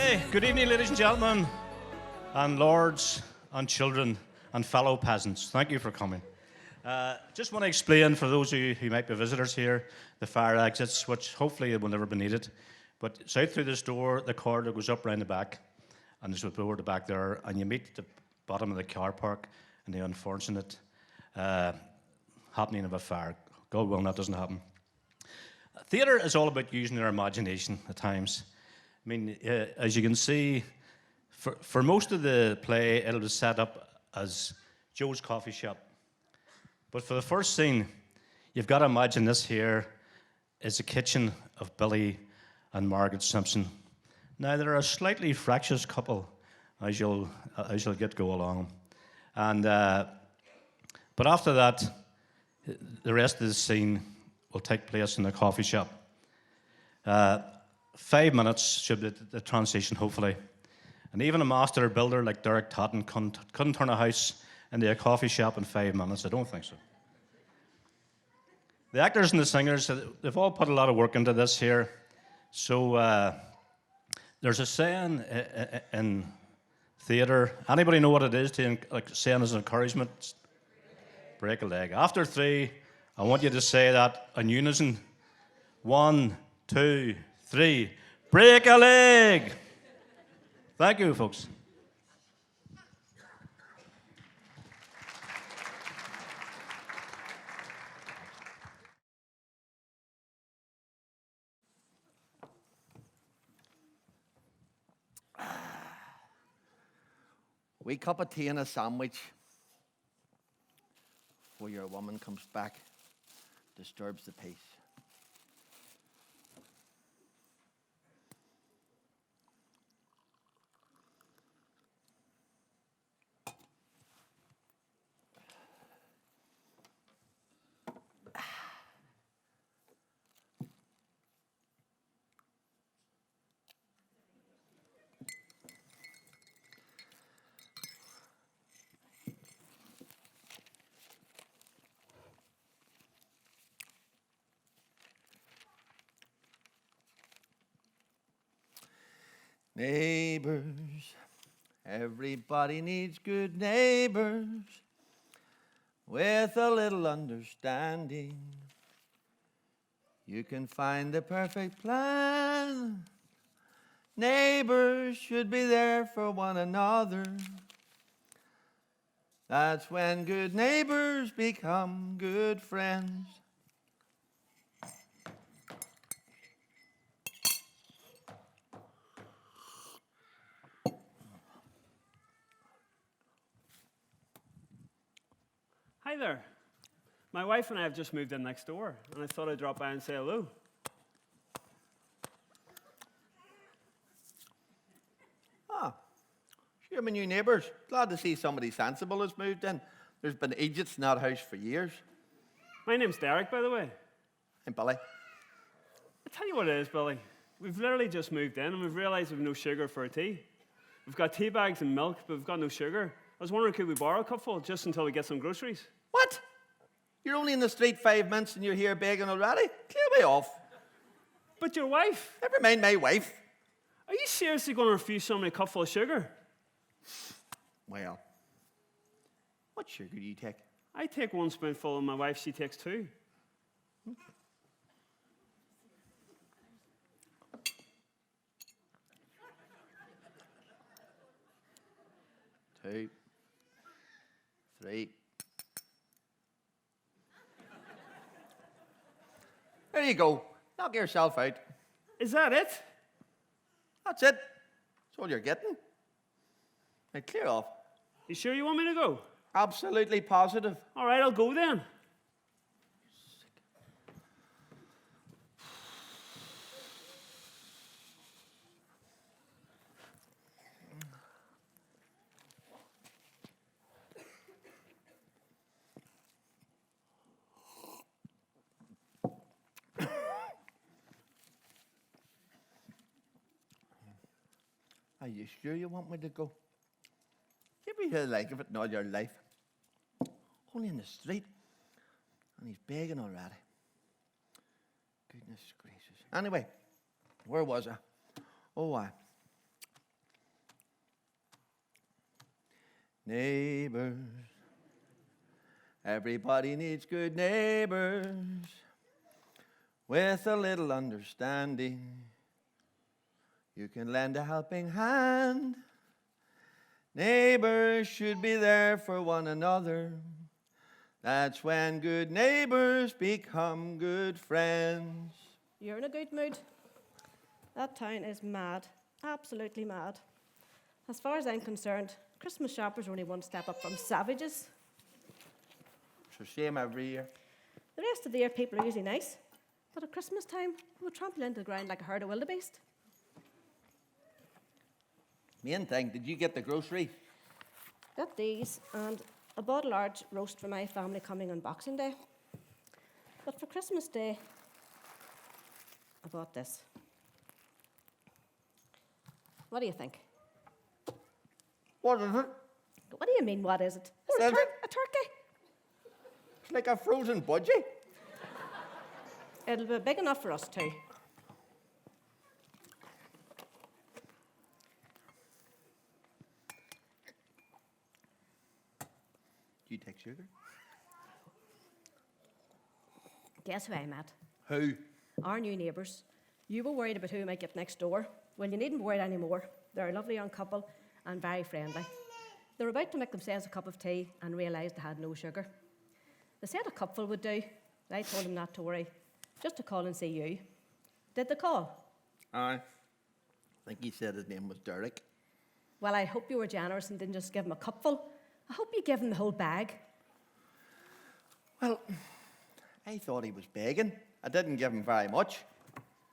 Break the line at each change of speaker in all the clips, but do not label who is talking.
Okay, good evening, ladies and gentlemen, and lords and children and fellow peasants. Thank you for coming. Just want to explain for those of you who might be visitors here, the fire exits, which hopefully will never be needed. But it's out through this door, the corridor goes up round the back, and there's a door at the back there, and you meet the bottom of the car park and the unfortunate happening of a fire. God willing, that doesn't happen. Theatre is all about using your imagination at times. I mean, as you can see, for most of the play, it'll be set up as Joe's coffee shop. But for the first scene, you've got to imagine this here is the kitchen of Billy and Margaret Simpson. Now, they're a slightly fractious couple, as you'll get go along. And but after that, the rest of the scene will take place in the coffee shop. 5 minutes should be the transition, hopefully. And even a master builder like Derek Totten couldn't turn a house into a coffee shop in 5 minutes. I don't think so. The actors and the singers, they've all put a lot of work into this here. So there's a saying in theatre. Anybody know what it is? Like saying as an encouragement? Break a leg. After 3, I want you to say that in unison. 1, 2, 3. Break a leg. Thank you, folks.
Wee cup of tea and a sandwich before your woman comes back, disturbs the peace. Neighbors, everybody needs good neighbors with a little understanding. You can find the perfect plan. Neighbors should be there for one another. That's when good neighbors become good friends.
Hi there. My wife and I have just moved in next door, and I thought I'd drop by and say hello.
You're my new neighbours. Glad to see somebody sensible has moved in. There's been idiots in that house for years.
My name's Derek, by the way.
I'm Billy.
I tell you what it is, Billy. We've literally just moved in, and we've realised we've no sugar for our tea. We've got tea bags and milk, but we've got no sugar. I was wondering, could we borrow a cupful just until we get some groceries?
What? You're only in the street 5 minutes and you're here begging already? Clear me off.
But your wife?
Never mind my wife.
Are you seriously going to refuse somebody a cupful of sugar?
Well, what sugar do you take?
I take 1 spoonful, and my wife, she takes 2.
Two, 3. There you go. Knock yourself out.
Is that it?
That's it. That's all you're getting. Now clear off.
You sure you want me to go?
Absolutely positive.
All right, I'll go then.
Are you sure you want me to go? You ever hear the like of it in all your life? Only in the street, and he's begging already. Goodness gracious. Anyway, where was I? Oh, Neighbors. Everybody needs good neighbors with a little understanding. You can lend a helping hand. Neighbors should be there for one another. That's when good neighbors become good friends.
You're in a good mood. That town is mad, absolutely mad. As far as I'm concerned, Christmas shoppers are only one step up from savages.
It's the same every year.
The rest of the year, people are usually nice, but at Christmas time, we'll trample into the ground like a herd of wildebeest.
Main thing, did you get the groceries?
Got these and a bottle large roast for my family coming on Boxing Day. But for Christmas Day, I bought this. What do you think?
What is it?
What do you mean, what is it?
What
It's
is it?
a turkey.
It's like a frozen budgie.
It'll be big enough for us two.
Do you take sugar?
Guess who I met?
Who?
Our new neighbours. You were worried about who might get next door. Well, you needn't be worried anymore. They're a lovely young couple and very friendly. They were about to make themselves a cup of tea and realised they had no sugar. They said a cupful would do. I told them not to worry, just to call and see you. Did they call?
Aye. I think he said his name was Derek.
Well, I hope you were generous and didn't just give him a cupful. I hope you give him the whole bag.
Well, I thought he was begging. I didn't give him very much.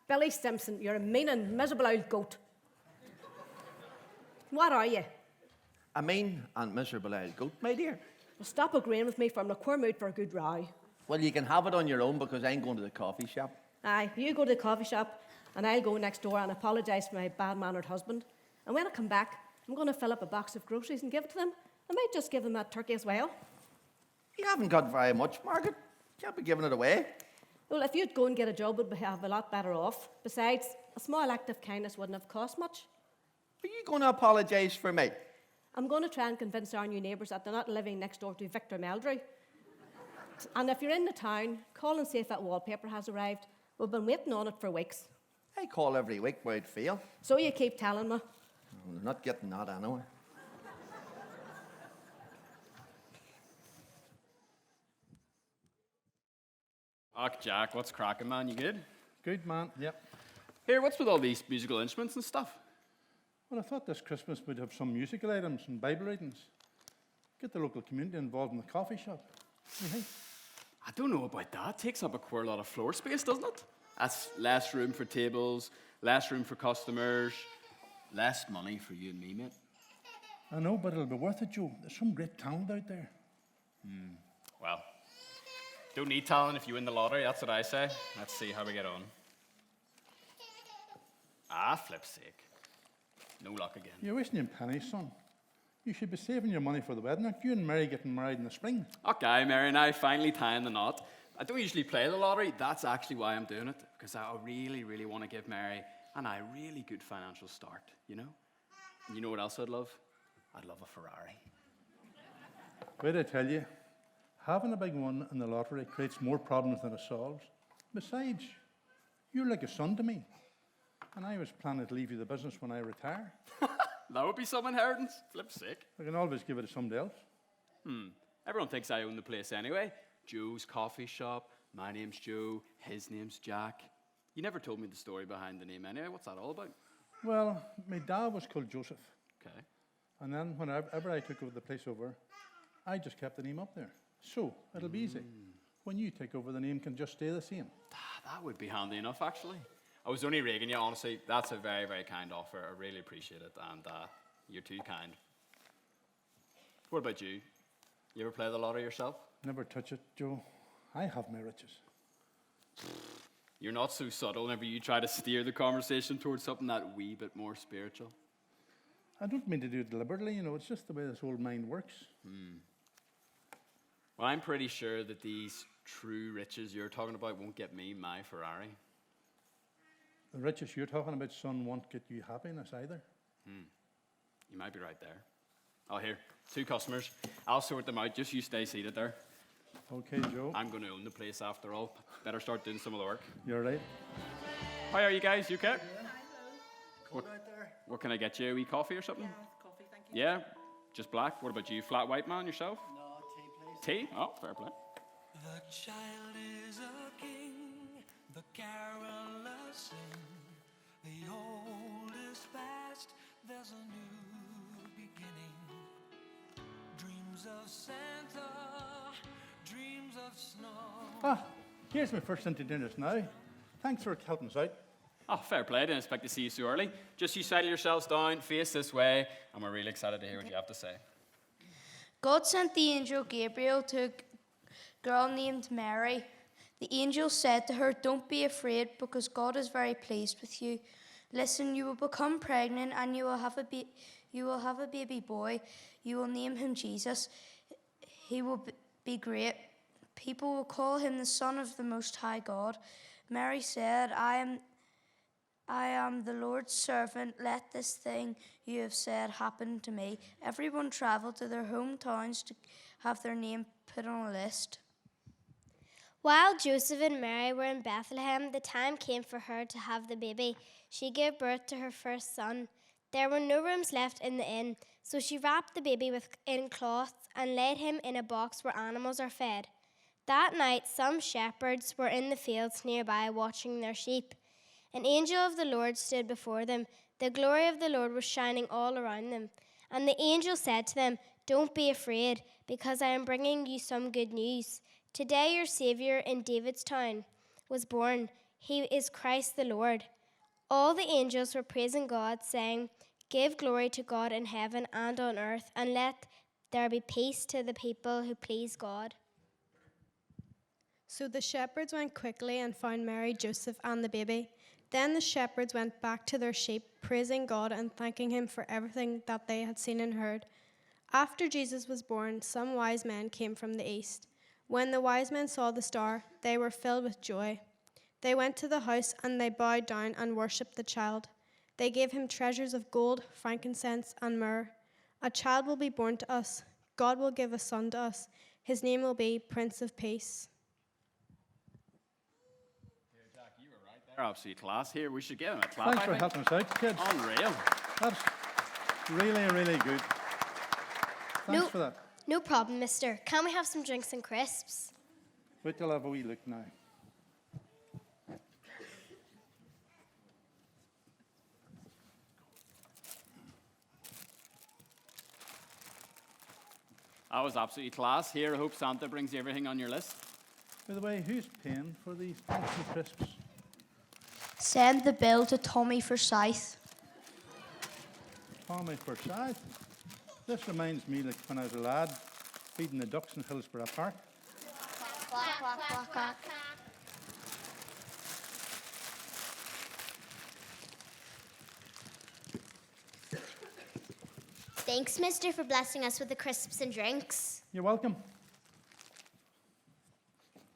Billy Simpson, you're a mean and miserable old goat. What are you?
I mean, and miserable old goat, my dear.
Well, stop agreeing with me, for I'm in a queer mood for a good row.
Well, you can have it on your own because I'm going to the coffee shop.
Aye, you go to the coffee shop and I'll go next door and apologise for my bad-mannered husband. And when I come back, I'm going to fill up a box of groceries and give it to them. I might just give them that turkey as well.
You haven't got very much, Margaret. You can't be giving it away.
Well, if you'd go and get a job, we'd have a lot better off. Besides, a small act of kindness wouldn't have cost much.
Are you going to apologise for me?
I'm going to try and convince our new neighbours that they're not living next door to Victor Meldrew. And if you're in the town, call and see if that wallpaper has arrived. We've been waiting on it for weeks.
I call every week where I'd fail.
So you keep telling me.
I'm not getting that anyway.
Och, Jack, what's cracking, man? You good?
Good, man. Yep.
Here, what's with all these musical instruments and stuff?
Well, I thought this Christmas we'd have some musical items and Bible readings. Get the local community involved in the coffee shop. What do you think?
I don't know about that. Takes up a queer lot of floor space, doesn't it? That's less room for tables, less room for customers, less money for you and me, mate.
I know, but it'll be worth it, Joe. There's some great talent out there.
Well, don't need talent if you win the lottery, that's what I say. Let's see how we get on. Ah, flip's sake. No luck again.
You're wasting your pennies, son. You should be saving your money for the wedding. Aren't you and Mary getting married in the spring?
Okay, Mary and I finally tying the knot. I don't usually play the lottery. That's actually why I'm doing it. Because I really, really want to give Mary and I a really good financial start, you know? And you know what else I'd love? I'd love a Ferrari.
Wait, I tell you, having a big one in the lottery creates more problems than it solves. Besides, you're like a son to me. And I was planning to leave you the business when I retire.
That would be some inheritance. Flip's sake.
I can always give it to somebody else.
Everyone thinks I own the place anyway. Joe's coffee shop. My name's Joe. His name's Jack. You never told me the story behind the name anyway. What's that all about?
Well, my dad was called Joseph.
Okay.
And then whenever I took over the place over, I just kept the name up there. So it'll be easy. When you take over, the name can just stay the same.
That would be handy enough, actually. I was only rigging you, honestly. That's a very, very kind offer. I really appreciate it, and you're too kind. What about you? You ever play the lottery yourself?
Never touch it, Joe. I have my riches.
You're not so subtle whenever you try to steer the conversation towards something that wee bit more spiritual.
I don't mean to do it deliberately, you know, it's just the way this old mind works.
Well, I'm pretty sure that these true riches you're talking about won't get me my Ferrari.
The riches you're talking about, son, won't get you happiness either.
You might be right there. Oh, here, 2 customers. I'll sort them out. Just you stay seated there.
Okay, Joe.
I'm going to own the place after all. Better start doing some of the work.
You're right.
How are you guys? You okay? What can I get you? A wee coffee or something?
Yeah, coffee, thank you.
Yeah? Just black? What about you? Flat white man yourself?
No, tea, please.
Tea? Oh, fair play.
The child is a king, the carolers sing. The old is past, there's a new beginning. Dreams of Santa, dreams of snow.
Ah, here's my first into dinner now. Thanks for helping us out.
Oh, fair play. Didn't expect to see you so early. Just you settle yourselves down, face this way, and we're really excited to hear what you have to say.
God sent the angel Gabriel to a girl named Mary. The angel said to her, "Don't be afraid, because God is very pleased with you. Listen, you will become pregnant and you will have a baby boy. You will name him Jesus. He will be great. People will call him the Son of the Most High God." Mary said, I am the Lord's servant. Let this thing you have said happen to me. Everyone traveled to their hometowns to have their name put on a list.
While Joseph and Mary were in Bethlehem, the time came for her to have the baby. She gave birth to her first son. There were no rooms left in the inn, so she wrapped the baby in cloths and laid him in a box where animals are fed. That night, some shepherds were in the fields nearby watching their sheep. An angel of the Lord stood before them. The glory of the Lord was shining all around them. And the angel said to them, "Don't be afraid, because I am bringing you some good news. Today your Savior in David's town was born. He is Christ the Lord." All the angels were praising God, saying, "Give glory to God in heaven and on earth, and let there be peace to the people who please God."
So the shepherds went quickly and found Mary, Joseph, and the baby. Then the shepherds went back to their sheep, praising God and thanking him for everything that they had seen and heard. After Jesus was born, some wise men came from the east. When the wise men saw the star, they were filled with joy. They went to the house and they bowed down and worshipped the child. They gave him treasures of gold, frankincense, and myrrh. "A child will be born to us. God will give a son to us. His name will be Prince of Peace."
They're absolutely class here. We should give them a clap.
Thanks
I
for
think.
helping us out, kids.
Unreal.
That's really, really good. Thanks for that.
No problem, mister. Can we have some drinks and crisps?
Wait till I have a wee look now.
That was absolutely class. Here, I hope Santa brings you everything on your list.
By the way, who's paying for these fancy crisps?
Send the bill to Tommy Forsyth.
Tommy Forsyth. This reminds me like when I was a lad, feeding the ducks in Hillsborough Park.
Quack, quack, quack, quack.
Thanks, mister, for blessing us with the crisps and drinks.
You're welcome.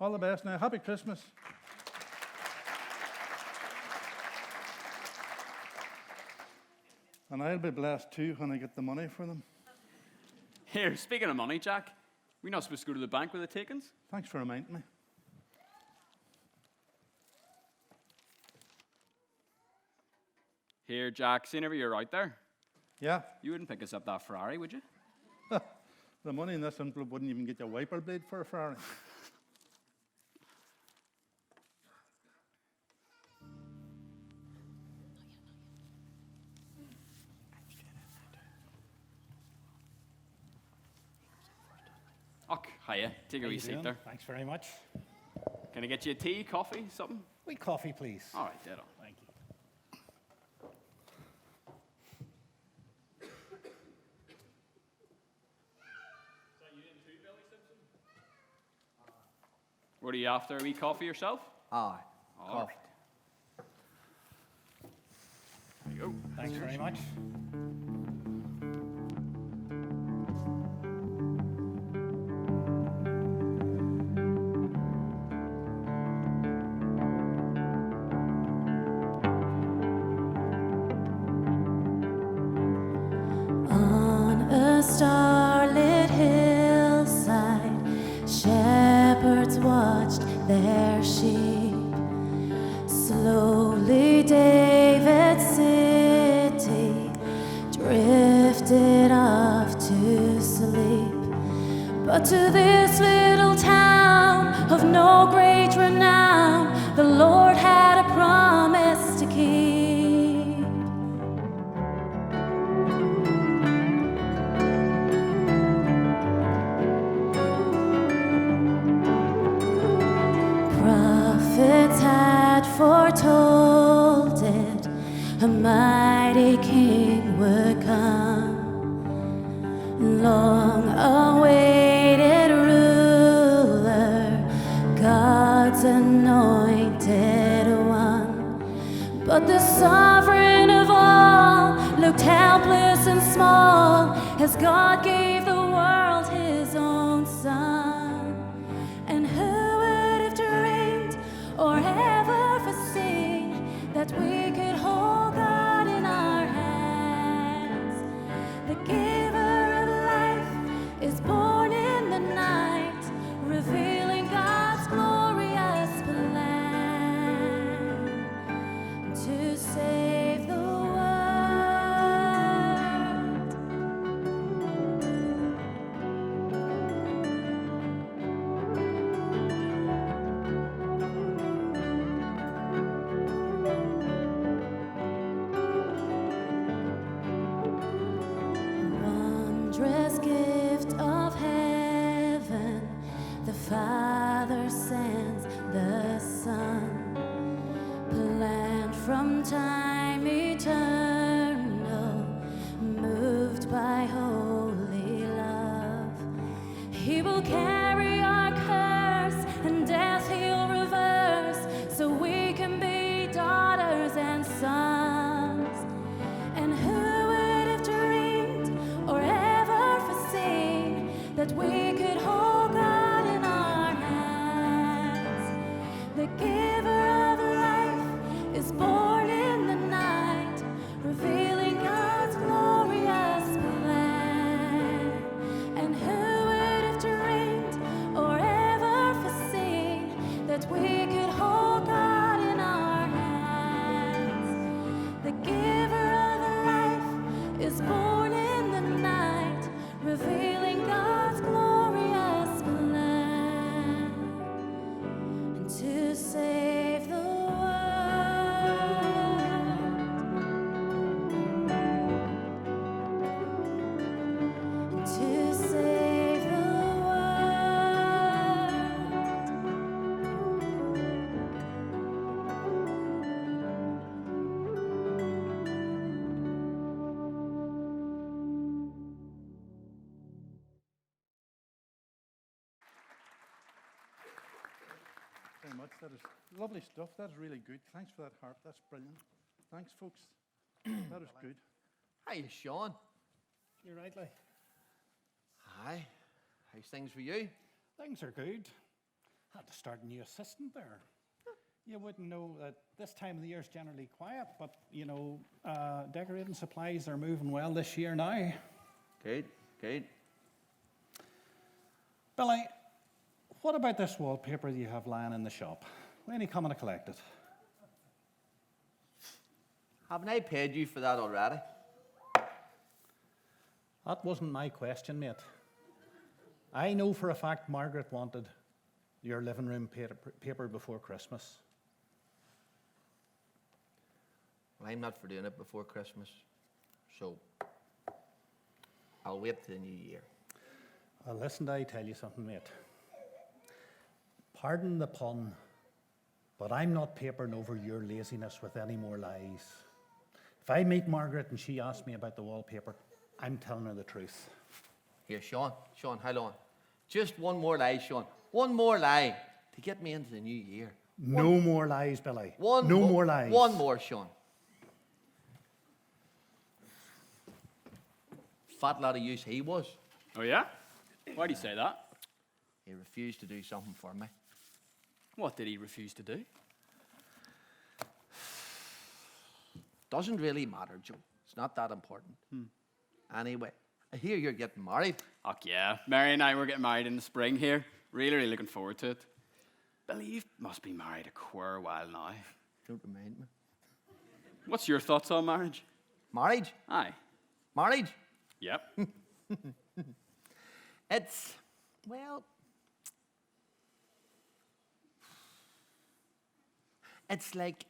All the best now. Happy Christmas. And I'll be blessed too when I get the money for them.
Here, speaking of money, Jack, we're not supposed to go to the bank with the takings?
Thanks for reminding me.
Here, Jack, see whenever you're out there,
Yeah,
you wouldn't pick us up that Ferrari, would you?
the money in this envelope wouldn't even get you a wiper blade for a Ferrari.
Oh, hiya. Take a wee seat there.
Thanks very much.
Can I get you a tea, coffee, something?
Wee coffee, please.
All right, dead on.
Thank you.
What are you after, a wee coffee yourself?
Aye.
All right. There you go.
Thanks very much.
On a star
But to this little town of no great renown, the Lord had a promise to keep. Prophets had foretold it, a mighty king would come, long awaited ruler, God's anointed one. But the sovereign of all looked helpless and small as God gave the world his own son. And who would have dreamed or ever foreseen that we could hold God in our hands? The giver of life is born in the night, revealing God's glorious plan to save the world. Wondrous gift of heaven, the Father sends the Son, planned from time eternal, moved by holy love. He will carry our curse, and death he'll reverse, so we can be daughters and sons. And who would have dreamed or ever foreseen that we could hold God in our hands? The giver of life is born in the night, revealing God's glorious plan. And who would have dreamed or ever foreseen that we could hold God in our hands? The giver of life is born in the night, revealing God's glorious plan, and to save the world, to save the world.
Very much. That is lovely stuff. That is really good. Thanks for that harp. That's brilliant. Thanks, folks. That is good.
Hi, Sean.
You're right, like.
Hi. How's things for you?
Things are good. Had to start a new assistant there. You wouldn't know that this time of the year is generally quiet, but you know, decorating supplies are moving well this year now.
Good, good.
Billy, what about this wallpaper you have lying in the shop? When are you coming to collect it?
Haven't I paid you for that already?
That wasn't my question, mate. I know for a fact Margaret wanted your living room paper before Christmas.
Well, I'm not for doing it before Christmas, so I'll wait till the new year.
Listen, I tell you something, mate. Pardon the pun, but I'm not papering over your laziness with any more lies. If I meet Margaret and she asks me about the wallpaper, I'm telling her the truth.
Here, Sean, hold on. Just one more lie, Sean. One more lie to get me into the new year.
No more lies, Billy. No more lies.
One more, Sean. Fat lot of use he was.
Oh, yeah? Why do you say that?
He refused to do something for me.
What did he refuse to do?
Doesn't really matter, Joe. It's not that important. Anyway, I hear you're getting married.
Oh, yeah. Mary and I were getting married in the spring here. Really, really looking forward to it. Billy, you must be married a queer while now.
Don't remind me.
What's your thoughts on marriage?
Marriage?
Aye.
Marriage?
Yep.
It's Well, it's like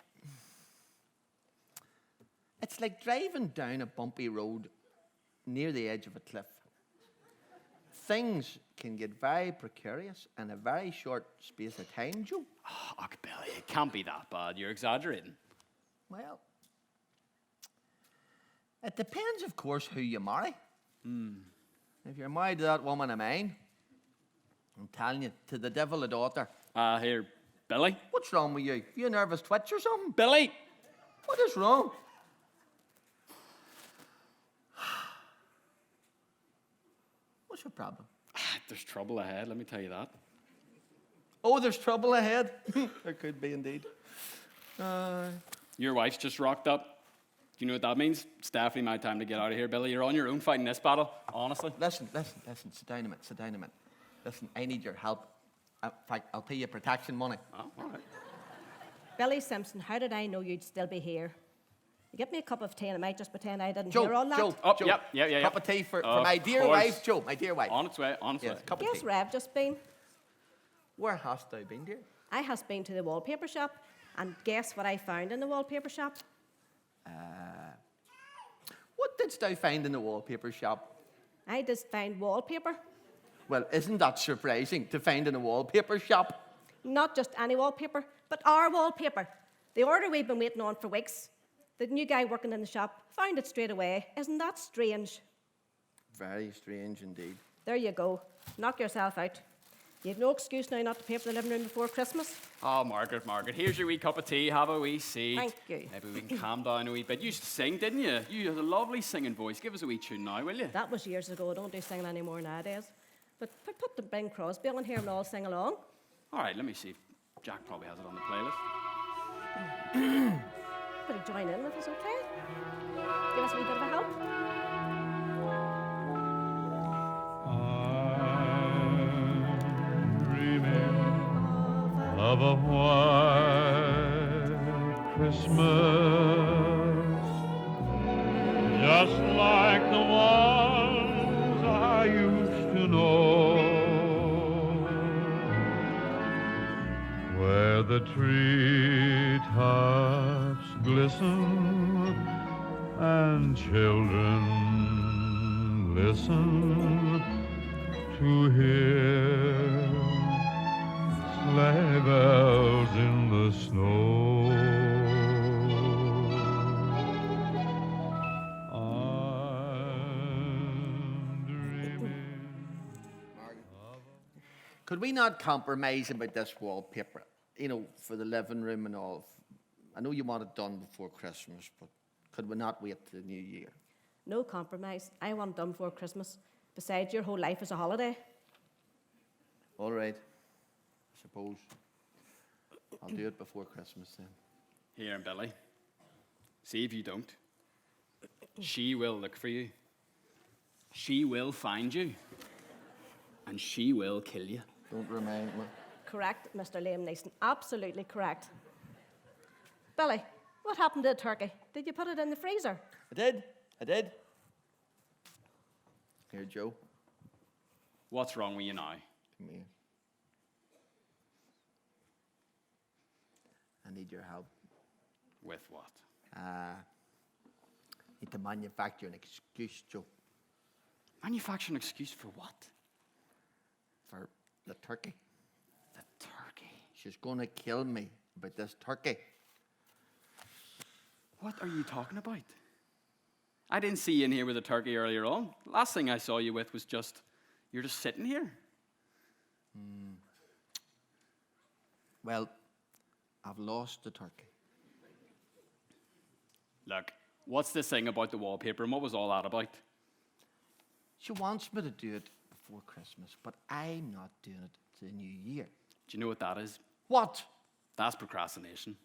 driving down a bumpy road near the edge of a cliff. Things can get very precarious in a very short space of time, Joe.
Oh, Billy, it can't be that bad. You're exaggerating.
Well, it depends, of course, who you marry. If you're married to that woman of mine, I'm telling you, to the devil a daughter.
Here, Billy.
What's wrong with you? You a nervous twitch or something?
Billy!
What is wrong? What's your problem?
There's trouble ahead, let me tell you that.
Oh, there's trouble ahead. There could be indeed.
Your wife's just rocked up. Do you know what that means? It's definitely my time to get out of here, Billy. You're on your own fighting this battle, honestly.
Listen. Sit down a minute. Listen, I need your help. In fact, I'll pay you protection money.
Oh, all right.
Billy Simpson, how did I know you'd still be here? You get me a cup of tea and I might just pretend I didn't
Joe,
hear all that.
Joe,
Oh,
Joe.
yeah.
Cup of tea for
Of
my dear
course.
wife, Joe, my dear wife.
On its way, on its
Yes,
way.
cup of
Yes,
tea.
Rev, just been.
Where hast thou been, dear?
I has been to the wallpaper shop, and guess what I found in the wallpaper shop?
What didst thou find in the wallpaper shop?
I just found wallpaper.
Well, isn't that surprising to find in a wallpaper shop?
Not just any wallpaper, but our wallpaper. The order we've been waiting on for weeks. The new guy working in the shop found it straight away. Isn't that strange?
Very strange indeed.
There you go. Knock yourself out. You've no excuse now not to pay for the living room before Christmas.
Oh, Margaret, here's your wee cup of tea. Have a wee seat.
Thank you.
Maybe we can calm down a wee bit. You used to sing, didn't you? You had a lovely singing voice. Give us a wee tune now, will you?
That was years ago. I don't do singing anymore nowadays. But put the Bing Crosby on here and all sing along.
All right, let me see. Jack probably has it on the playlist.
Could you join in if it's okay? Give us a wee bit of a help.
Of a white Christmas, just like the ones I used to know, where the treetops glisten and children listen to hear sleigh bells in the snow. I'm dreaming.
Could we not compromise about this wallpaper? You know, for the living room and all. I know you want it done before Christmas, but could we not wait till the new year?
No compromise. I want it done before Christmas. Besides, your whole life is a holiday.
All right. I suppose I'll do it before Christmas then.
Here, Billy. See if you don't. She will look for you. She will find you. And she will kill you.
Don't remind me.
Correct, Mr. Liam Neeson. Absolutely correct. Billy, what happened to the turkey? Did you put it in the freezer?
I did. Here, Joe.
What's wrong with you now?
Come here. I need your help.
With what?
Need to manufacture an excuse, Joe.
Manufacture an excuse for what?
For the turkey.
The turkey.
She's going to kill me about this turkey.
What are you talking about? I didn't see you in here with a turkey earlier on. Last thing I saw you with was you're just sitting here.
Well, I've lost the turkey.
Look, what's this thing about the wallpaper and what was all that about?
She wants me to do it before Christmas, but I'm not doing it to the new year.
Do you know what that is?
What?
That's procrastination.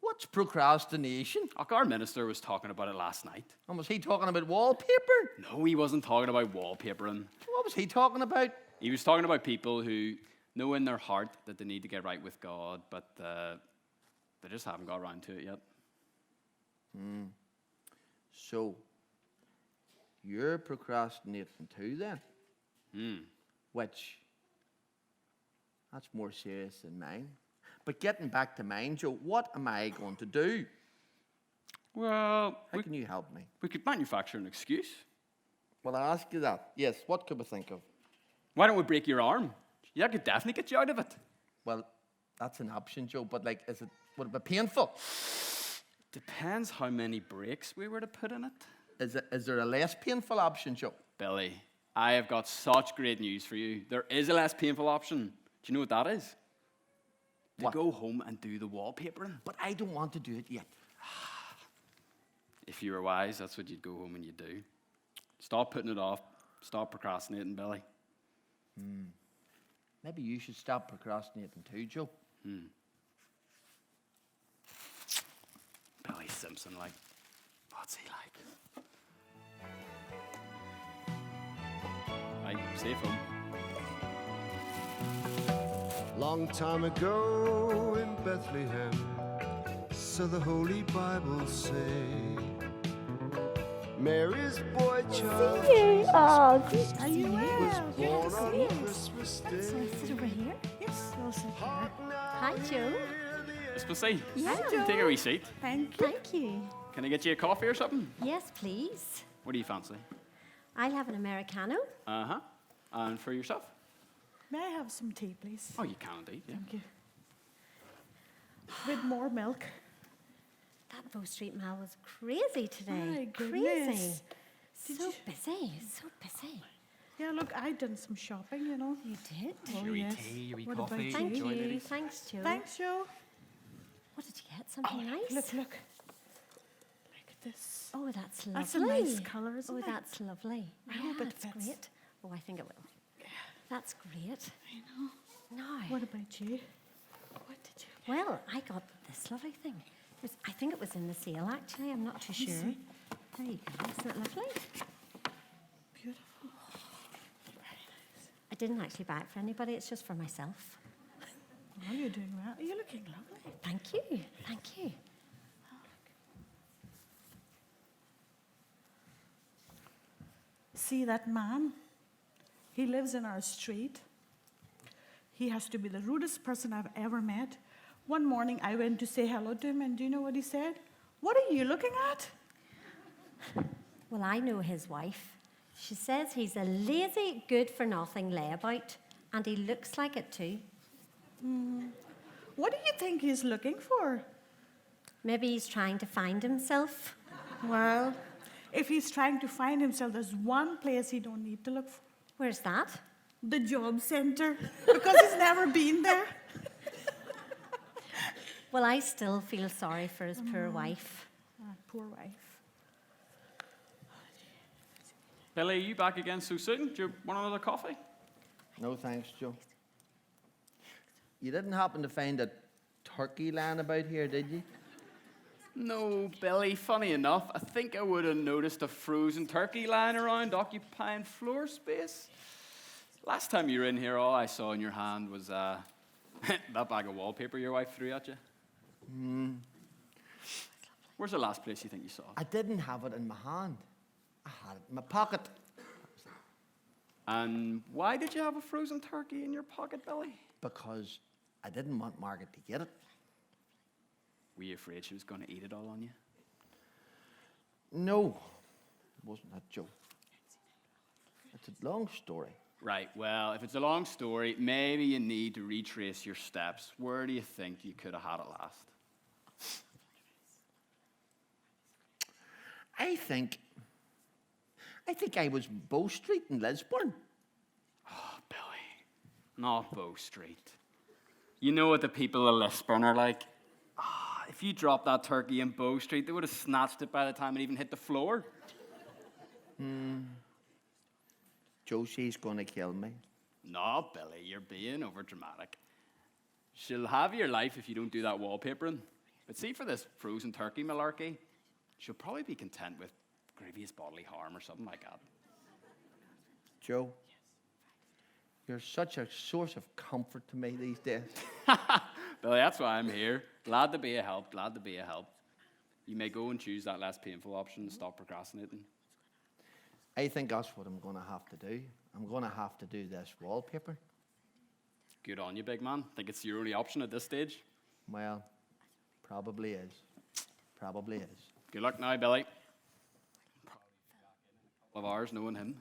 What's procrastination?
Our minister was talking about it last night.
And was he talking about wallpaper?
No, he wasn't talking about wallpapering.
What was he talking about?
He was talking about people who know in their heart that they need to get right with God, but they just haven't got around to it yet.
So, you're procrastinating too then? Which That's more serious than mine. But getting back to mine, Joe, what am I going to do?
Well,
How can you help me?
we could manufacture an excuse.
Well, I ask you that. Yes, what could we think of?
Why don't we break your arm? Yeah, I could definitely get you out of it.
Well, that's an option, Joe, but like, would it be painful?
Depends how many breaks we were to put in it.
Is there a less painful option, Joe?
Billy, I have got such great news for you. There is a less painful option. Do you know what that is? To
What?
go home and do the wallpapering.
But I don't want to do it yet.
If you were wise, that's what you'd go home and you'd do. Stop putting it off. Stop procrastinating, Billy.
Maybe you should stop procrastinating too, Joe.
Billy Simpson, like, what's he like? Right, safe home.
Long time ago in Bethlehem, so the Holy Bible say, Mary's boy child Jesus
Are you
was
well?
born on Christmas
So
Day.
I sit over here? Yes, I'll sit here. Hi, Joe.
Miss Bussy,
Yeah,
take a wee seat.
Thank you.
Can I get you a coffee or something?
Yes, please.
What do you fancy?
I'll have an Americano.
Uh-huh. And for yourself?
May I have some tea, please?
Oh, you can indeed, yeah.
Thank you. With more milk.
That Bow Street Mall was crazy today.
My
Crazy.
goodness.
So busy, so busy.
Yeah, look, I've done some shopping, you know.
You did?
Oh,
Your wee
yes.
tea, your wee
What
coffee.
about
Thank
Enjoy,
you.
ladies.
Thanks, Joe.
Thanks, Joe.
What did you get? Something nice?
Look. Look at this.
Oh, that's lovely.
That's a nice colour, isn't
Oh,
it?
that's lovely.
I
Yeah,
hope it
that's
fits.
great. Oh, I think it will. That's great.
I know.
Now,
What about you? What did you get?
well, I got this lovely thing. I think it was in the sale, actually. I'm not too
me
sure.
see.
There you go. Isn't it lovely?
Beautiful.
I didn't actually buy it for anybody. It's just for myself.
Oh, you're doing well. You're looking lovely.
Thank you. Thank you.
See that man? He lives in our street. He has to be the rudest person I've ever met. One morning I went to say hello to him, and do you know what he said? What are you looking at?
Well, I know his wife. She says he's a lazy, good-for-nothing layabout, and he looks like it too.
What do you think he's looking for?
Maybe he's trying to find himself.
Well, if he's trying to find himself, there's one place he don't need to look for.
Where's that?
The job center, because he's never been there.
Well, I still feel sorry for his poor wife.
Ah, poor wife.
Billy, are you back again so soon? Do you want another coffee?
No thanks, Joe. You didn't happen to find a turkey laying about here, did you?
No, Billy, funny enough, I think I would have noticed a frozen turkey lying around occupying floor space. Last time you were in here, all I saw in your hand was that bag of wallpaper your wife threw at you. Where's the last place you think you saw it?
I didn't have it in my hand. I had it in my pocket.
And why did you have a frozen turkey in your pocket, Billy?
Because I didn't want Margaret to get it.
Were you afraid she was going to eat it all on you?
No, it wasn't that, Joe. It's a long story.
Right, well, if it's a long story, maybe you need to retrace your steps. Where do you think you could have had it last?
I think I was Bow Street in Lisburn.
Oh, Billy, not Bow Street. You know what the people of Lisburn are like? If you dropped that turkey in Bow Street, they would have snatched it by the time it even hit the floor.
Joe, she's going to kill me.
No, Billy, you're being overdramatic. She'll have your life if you don't do that wallpapering. But see, for this frozen turkey malarkey, she'll probably be content with grievous bodily harm or something like that.
Joe, you're such a source of comfort to me these days.
Billy, that's why I'm here. Glad to be a help, glad to be a help. You may go and choose that less painful option and stop procrastinating.
I think that's what I'm going to have to do. I'm going to have to do this wallpaper.
Good on you, big man. Think it's your only option at this stage?
Well, probably is. Probably is.
Good luck now, Billy. Probably back in a couple of hours knowing him.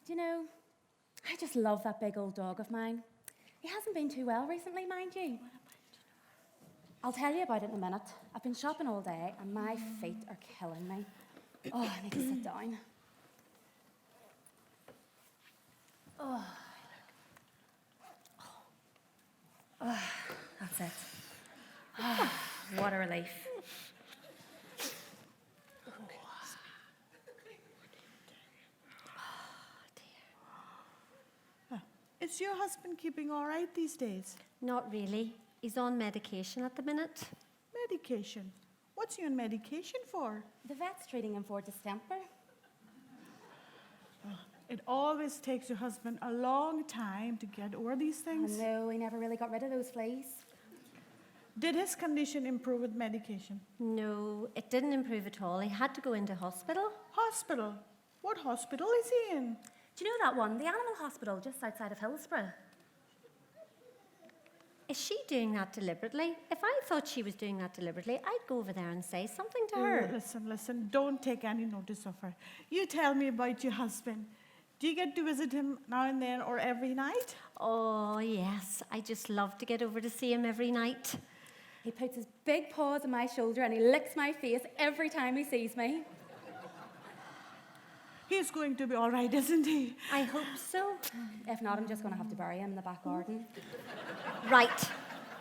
Do you know, I just love that big old dog of mine. He hasn't been too well recently, mind you. I'll tell you about it in a minute. I've been shopping all day and my feet are killing me. Oh, I need to sit down. Oh, that's it. Oh, what a relief.
Is your husband keeping all right these days?
Not really. He's on medication at the minute.
Medication? What's he on medication for?
The vet's treating him for distemper.
It always takes your husband a long time to get over these things.
No, he never really got rid of those fleas.
Did his condition improve with medication?
No, it didn't improve at all. He had to go into hospital.
Hospital? What hospital is he in?
Do you know that one? The animal hospital just outside of Hillsborough.
Is she doing that deliberately? If I thought she was doing that deliberately, I'd go over there and say something to her.
Listen, don't take any notice of her. You tell me about your husband. Do you get to visit him now and then or every night?
Oh, yes. I just love to get over to see him every night.
He puts his big paws on my shoulder and he licks my face every time he sees me.
He's going to be all right, isn't he?
I hope so.
If not, I'm just going to have to bury him in the back garden.
Right.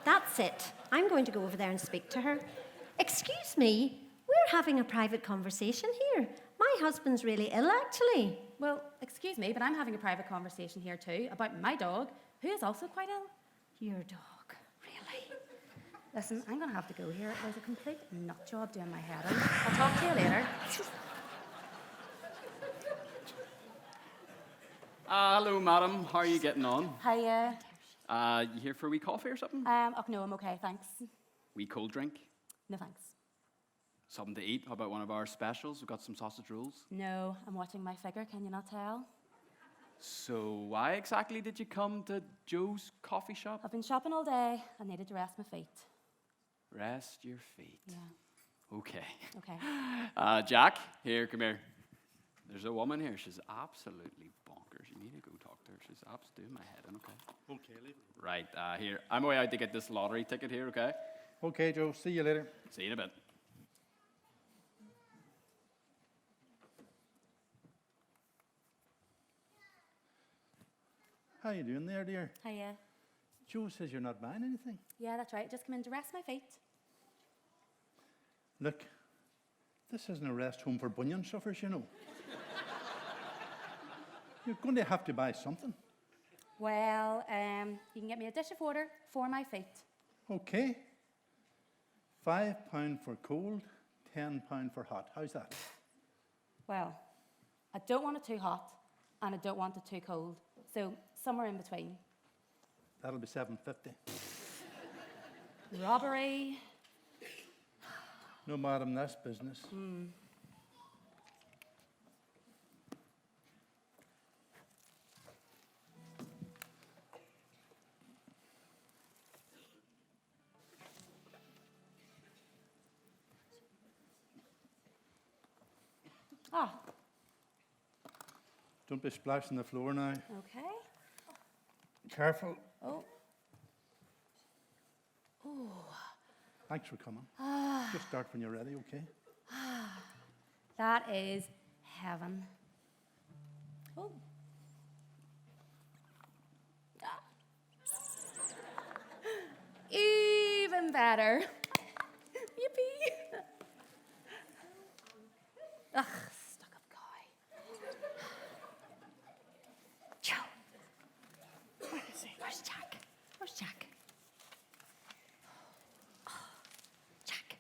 That's it. I'm going to go over there and speak to her. Excuse me, we're having a private conversation here. My husband's really ill, actually.
Well, excuse me, but I'm having a private conversation here too about my dog, who is also quite ill.
Your dog, really?
Listen, I'm going to have to go here. There's a complete nut job doing my head in. I'll talk to you later.
Hello, madam. How are you getting on?
Hiya.
You here for a wee coffee or something?
Oh, no, I'm okay, thanks.
Wee cold drink?
No, thanks.
Something to eat? How about one of our specials? We've got some sausage rolls.
No, I'm watching my figure, can you not tell?
So why exactly did you come to Joe's coffee shop?
I've been shopping all day. I needed to rest my feet.
Rest your feet.
Yeah.
Okay.
Okay.
Jack, here, come here. There's a woman here. She's absolutely bonkers. You need to go talk to her. She's absolutely doing my head in, okay?
Okay, leave it.
Right, here. I'm away out to get this lottery ticket here, okay?
Okay, Joe. See you later.
See you in a bit.
How you doing there, dear?
Hiya.
Joe says you're not buying anything.
Yeah, that's right. Just come in to rest my feet.
Look, this isn't a rest home for bunion sufferers, you know. You're going to have to buy something.
Well, you can get me a dish of water for my feet.
Okay. £5 for cold, £10 for hot. How's that?
Well, I don't want it too hot, and I don't want it too cold. So, somewhere in between.
That'll be $7.50.
Robbery.
No, madam, that's business.
Ah,
Don't be splashing the floor now.
okay.
Careful.
Oh. Ooh.
Thanks for coming. Just start when you're ready, okay?
That is heaven. Oh. Ah. Even better. Yippee. Ugh, stuck-up guy.
Joe. Where is he? Where's Jack? Where's Jack? Oh, Jack.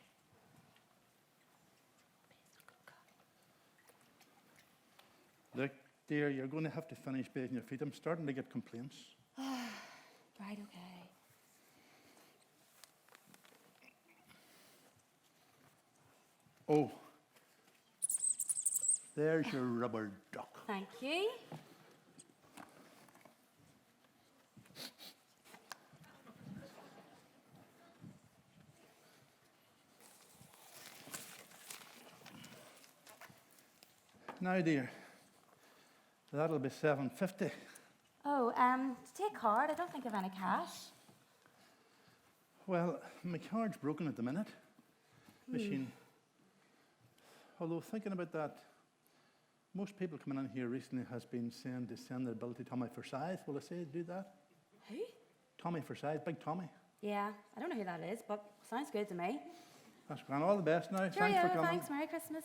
Look, dear, you're going to have to finish bathing your feet. I'm starting to get complaints.
Right, okay.
Oh, there's your rubber duck.
Thank you.
Now, dear, that'll be $7.50.
Oh, to take card, I don't think I've any cash.
Well, my card's broken at the minute. Machine. Although thinking about that, most people coming in here recently has been saying to send their bill to Tommy Forsyth. Will I say do that?
Who?
Tommy Forsyth, Big Tommy.
Yeah, I don't know who that is, but sounds good to me.
That's grand. All the best now.
Cheerio,
Thanks for coming.
thanks, Merry Christmas.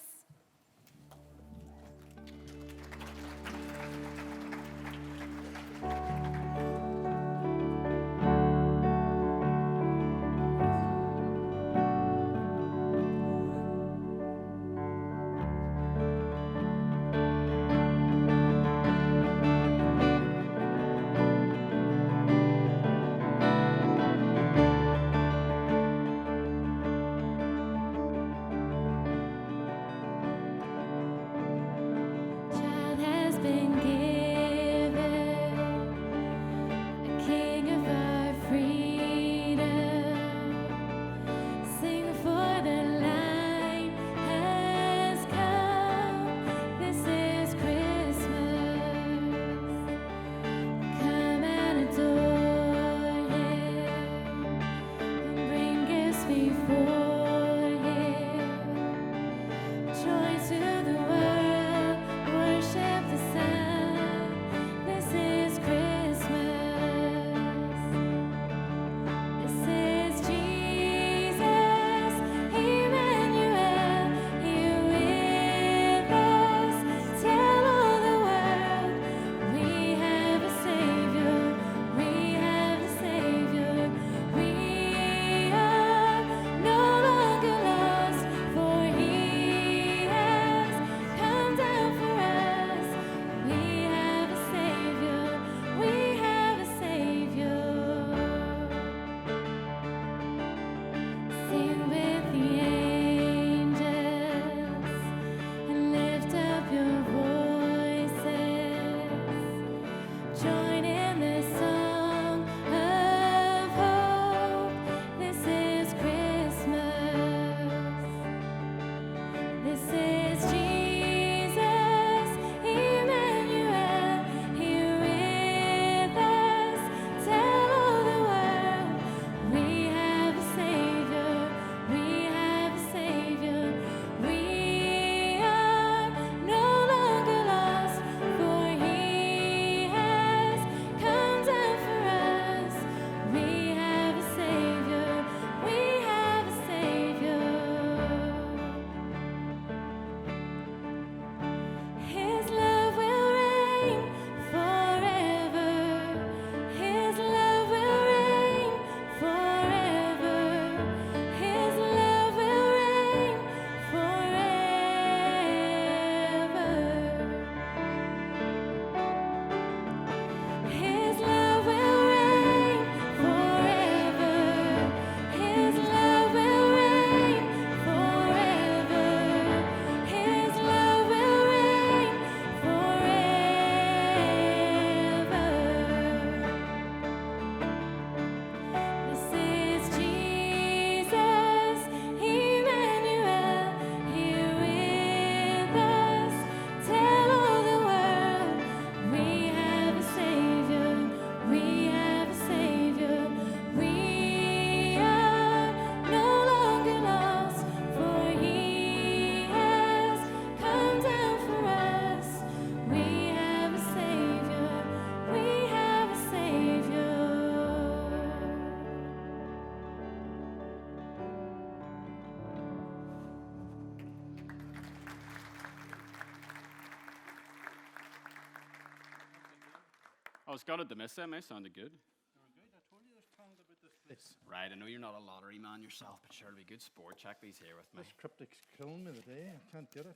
I was gutted to miss them. They sounded good.
Good. I told you there's talent about this place.
Right, I know you're not a lottery man yourself, but sure, it'll be good sport. Check these here with me.
This cryptic's killing me today. I can't get it.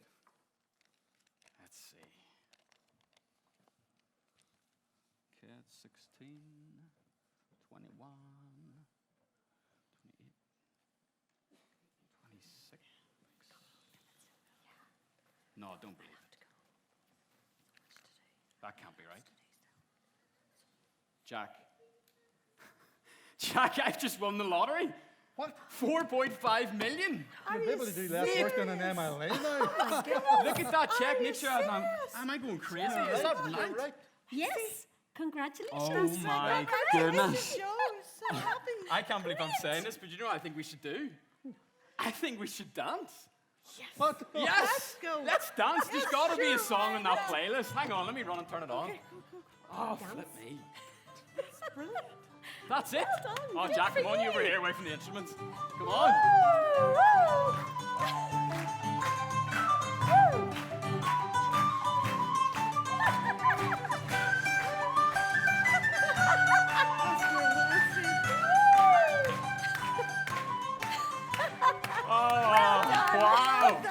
Let's see. Okay, it's 16, 21, 28, 26. No, don't believe it. That can't be right. Jack. Jack, I've just won the lottery.
What?
4.5 million.
You'll be able to do less work than an MLA now.
Look at that check, Nick. Am I going crazy? Is that right?
Yes. Congratulations.
Oh my goodness.
So happy.
I can't believe I'm saying this, but you know what I think we should do? I think we should dance.
Yes.
What?
Yes.
Let's go.
Let's dance. There's
Yes,
got to be a
sure,
song on
why
that
not?
playlist. Hang on, let me run and turn it on.
Okay, go.
Oh, flip me.
That's brilliant.
That's it.
Well done.
Oh,
Good
Jack,
for
come on, you
you.
over here, away from the instruments. Come on. Oh, wow.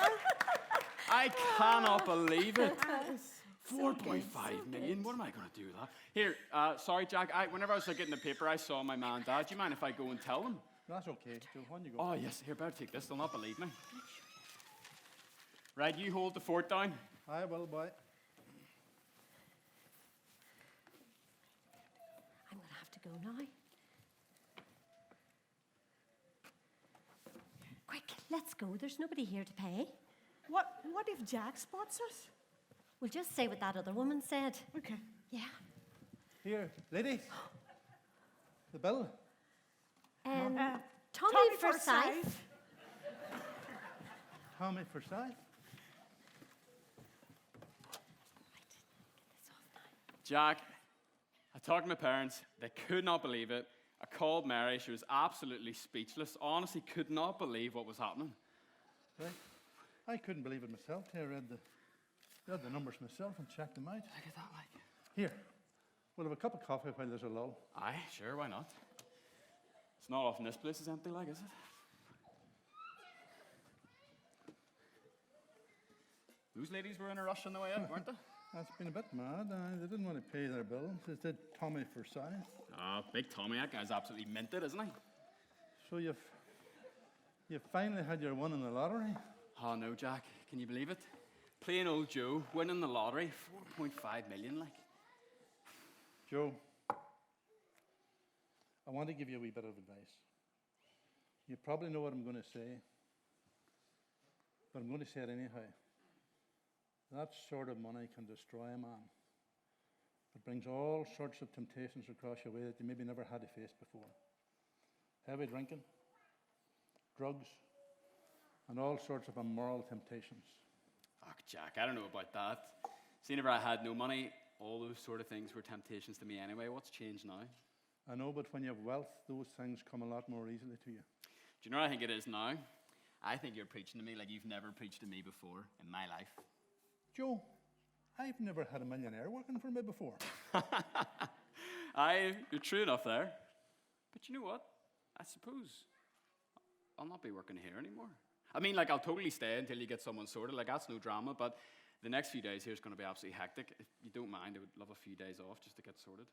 I cannot believe it. 4.5 million. What am I going to do with that? Here, sorry, Jack. Whenever I was getting the paper, I saw my man and dad. Do you mind if I go and tell them?
That's okay. Joe, on you go.
Oh, yes. Here, better take this. They'll not believe me. Right, you hold the fort down.
I will, boy.
I'm going to have to go now. Quick, let's go. There's nobody here to pay.
What if Jack spots us?
We'll just say what that other woman said.
Okay.
Yeah.
Here, ladies. The bill.
Tommy Forsyth.
Tommy Forsyth.
Jack, I talked to my parents. They could not believe it. I called Mary. She was absolutely speechless. Honestly, could not believe what was happening.
Right. I couldn't believe it myself. I read the numbers myself and checked them out.
Look at that, like.
Here, we'll have a cup of coffee while there's a lull.
Aye, sure, why not? It's not often this place is empty, like, is it? Those ladies were in a rush on the way out, weren't they?
That's been a bit mad. They didn't want to pay their bills. It did Tommy Forsyth.
Ah, big Tommy, that guy's absolutely minted, isn't he?
So you've finally had your one in the lottery?
Oh, no, Jack. Can you believe it? Plain old Joe winning the lottery, 4.5 million, like.
Joe, I want to give you a wee bit of advice. You probably know what I'm going to say, but I'm going to say it anyhow. That sort of money can destroy a man. It brings all sorts of temptations across your way that you maybe never had to face before. Heavy drinking, drugs, and all sorts of immoral temptations.
Fuck, Jack, I don't know about that. See, whenever I had no money, all those sort of things were temptations to me anyway. What's changed now?
I know, but when you have wealth, those things come a lot more easily to you.
Do you know what I think it is now? I think you're preaching to me like you've never preached to me before in my life.
Joe, I've never had a millionaire working for me before.
You're true enough there. But you know what? I suppose I'll not be working here anymore. I mean, like, I'll totally stay until you get someone sorted. Like, that's no drama. But the next few days here is going to be absolutely hectic. If you don't mind, I would love a few days off just to get sorted.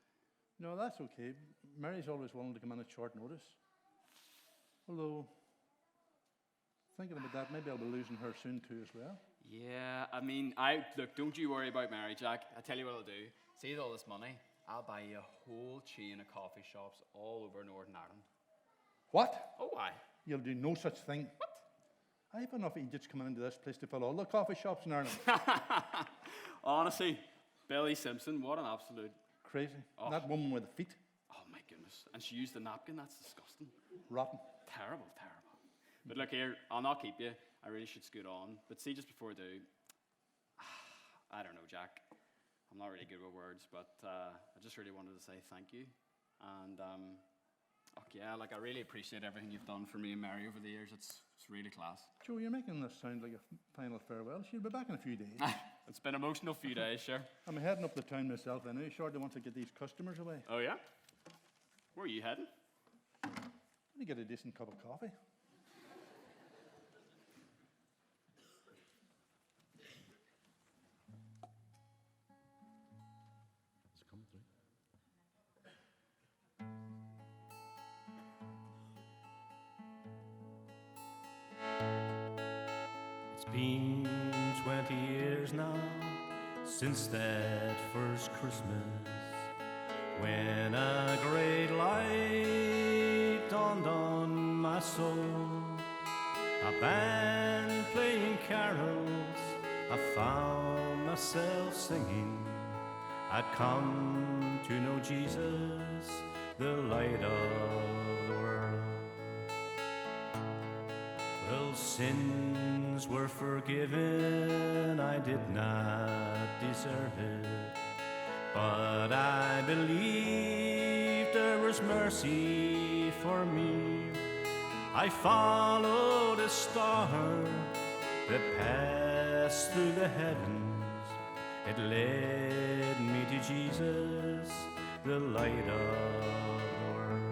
No, that's okay. Mary's always willing to come in at short notice. Although, thinking about that, maybe I'll be losing her soon too as well.
Yeah, I mean, look, don't you worry about Mary, Jack. I tell you what I'll do. See all this money? I'll buy you a whole chain of coffee shops all over Northern Ireland.
What?
Oh, why?
You'll do no such thing. What? I have enough idiots coming into this place to fill all the coffee shops in Ireland.
Honestly, Billy Simpson, what an absolute...
Crazy.
Oh.
That woman with the feet.
Oh, my goodness. And she used the napkin. That's disgusting.
Rotten.
Terrible, terrible. But look here, I'll not keep you. I really should scoot on. But see, just before I do, I don't know, Jack. I'm not really good with words, but I just really wanted to say thank you. And, yeah, like, I really appreciate everything you've done for me and Mary over the years. It's really class.
Joe, you're making this sound like a final farewell. She'll be back in a few days.
It's been an emotional few days, sure.
I'm heading up the town myself. I know shortly want to get these customers away.
Oh, yeah? Where are you heading?
Let me get a decent cup of coffee.
It's coming through. It's been 20 years now since that first Christmas, when a great light dawned on my soul. A band playing carols, I found myself singing. I'd come to know Jesus, the light of the world. Well, sins were forgiven, I did not deserve it, but I believed there was mercy for me. I followed a star that passed through the heavens. It led me to Jesus, the light of the world.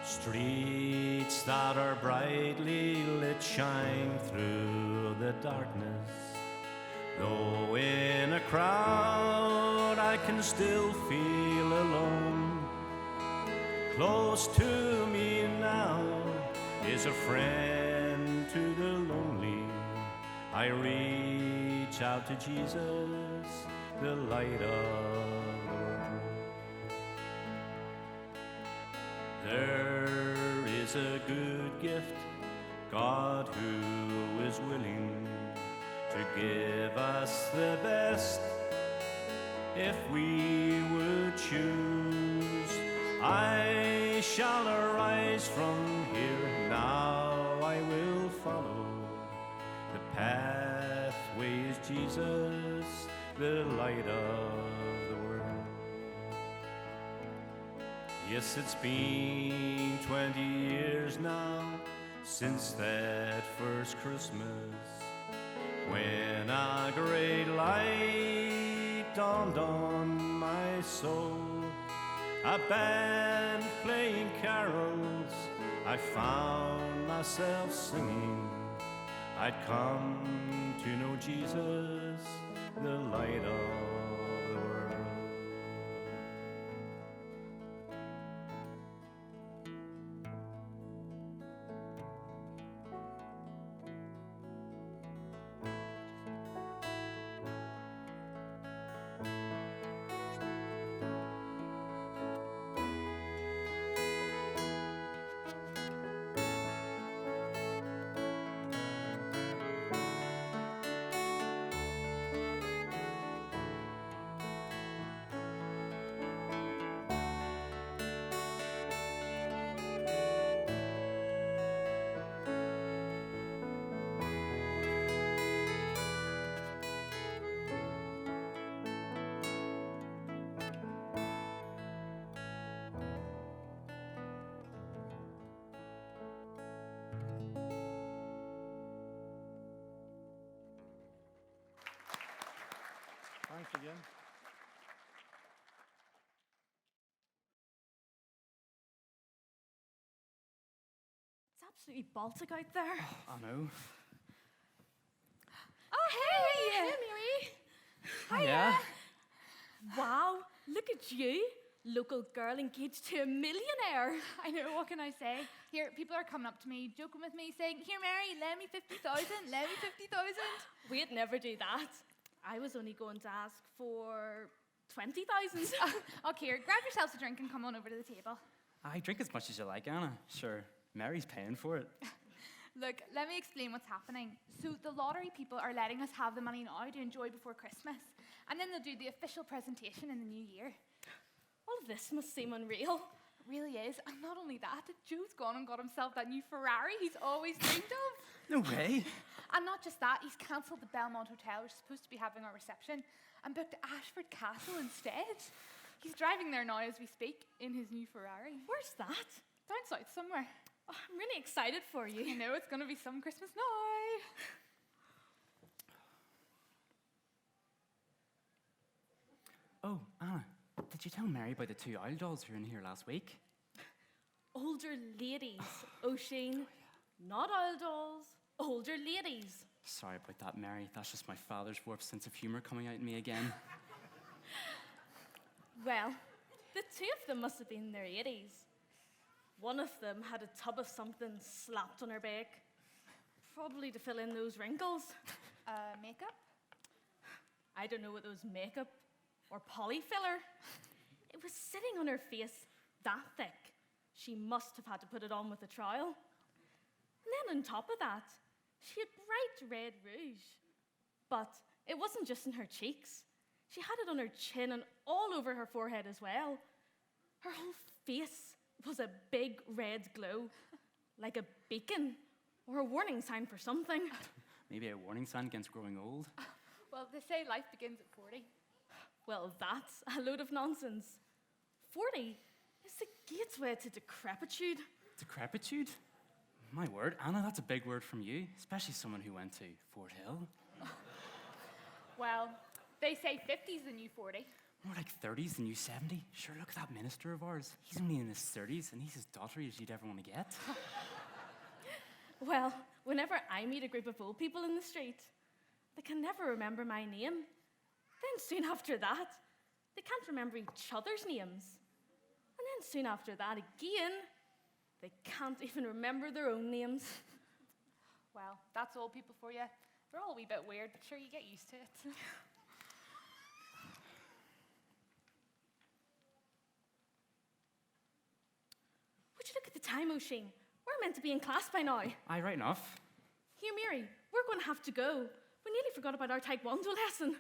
Streets that are brightly lit shine through the darkness. Though in a crowd I can still feel alone. Close to me now is a friend to the lonely. I reach out to Jesus, the light of the world. There is a good gift, God who is willing to give us the best if we would choose. I shall arise from here, now I will follow. The pathway is Jesus, the light of the world. Yes, it's been 20 years now since that first Christmas, when a great light dawned on my soul. A band playing carols, I found myself singing. I'd come to know Jesus, the light of the world.
Thanks again.
It's absolutely Baltic out there.
I know.
Oh, hey! Hey, Mary.
Oh, yeah.
Wow, look at you. Local girl engaged to a millionaire.
I know, what can I say? Here, people are coming up to me, joking with me, saying, "Here, Mary, lend me 50,000, lend me 50,000.
We'd never do that. I was only going to ask for 20,000.
Okay, here, grab yourselves a drink and come on over to the table.
I drink as much as you like, Anna. Sure, Mary's paying for it.
Look, let me explain what's happening. So the lottery people are letting us have the money now to enjoy before Christmas, and then they'll do the official presentation in the new year.
All of this must seem unreal.
really is. And not only that, Joe's gone and got himself that new Ferrari he's always dreamed of.
No way.
And not just that, he's cancelled the Belmont Hotel, which is supposed to be having our reception, and booked Ashford Castle instead. He's driving there now as we speak in his new Ferrari.
Where's that?
Down south somewhere.
Oh, I'm really excited for you.
You know, it's going to be some Christmas now.
Oh, Anna, did you tell Mary about the 2 owl dolls who were in here last week?
Older ladies, O'Shane. Not owl dolls, older ladies.
Sorry about that, Mary. That's just my father's warped sense of humour coming out in me again.
Well, the 2 of them must have been in their 80s. One of them had a tub of something slapped on her back, probably to fill in those wrinkles.
Makeup?
I don't know what was makeup or polyfiller. It was sitting on her face that thick. She must have had to put it on with a trowel. And then on top of that, she had bright red rouge. But it wasn't just in her cheeks. She had it on her chin and all over her forehead as well. Her whole face was a big red glow, like a beacon or a warning sign for something.
Maybe a warning sign against growing old?
Well, they say life begins at 40.
Well, that's a load of nonsense. 40 is the gateway to decrepitude.
Decrepitude? My word, Anna, that's a big word from you, especially someone who went to Fort Hill.
Well, they say 50's the new 40.
More like 30's the new 70. Sure, look at that minister of ours. He's only in his 30s, and he's as dottery as you'd ever want to get.
Well, whenever I meet a group of old people in the street, they can never remember my name. Then soon after that, they can't remember each other's names. And then soon after that again, they can't even remember their own names.
Well, that's old people for you. They're all a wee bit weird, but sure, you get used to it.
Would you look at the time, O'Shane? We're meant to be in class by now.
Aye, right enough.
Here, Mary, we're going to have to go. We nearly forgot about our taekwondo lesson.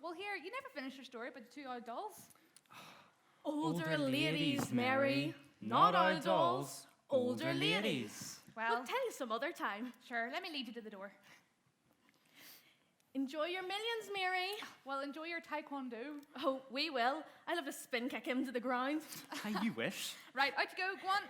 Well, here, you never finished your story about the 2 old dolls.
Older ladies, Mary. Not owl dolls. Older ladies.
Well,
We'll tell you some other time.
Sure, let me lead you to the door.
Enjoy your millions, Mary.
Well, enjoy your taekwondo.
Oh, we will. I'll have a spin kick him to the ground.
Aye, you wish.
Right, out you go, go on.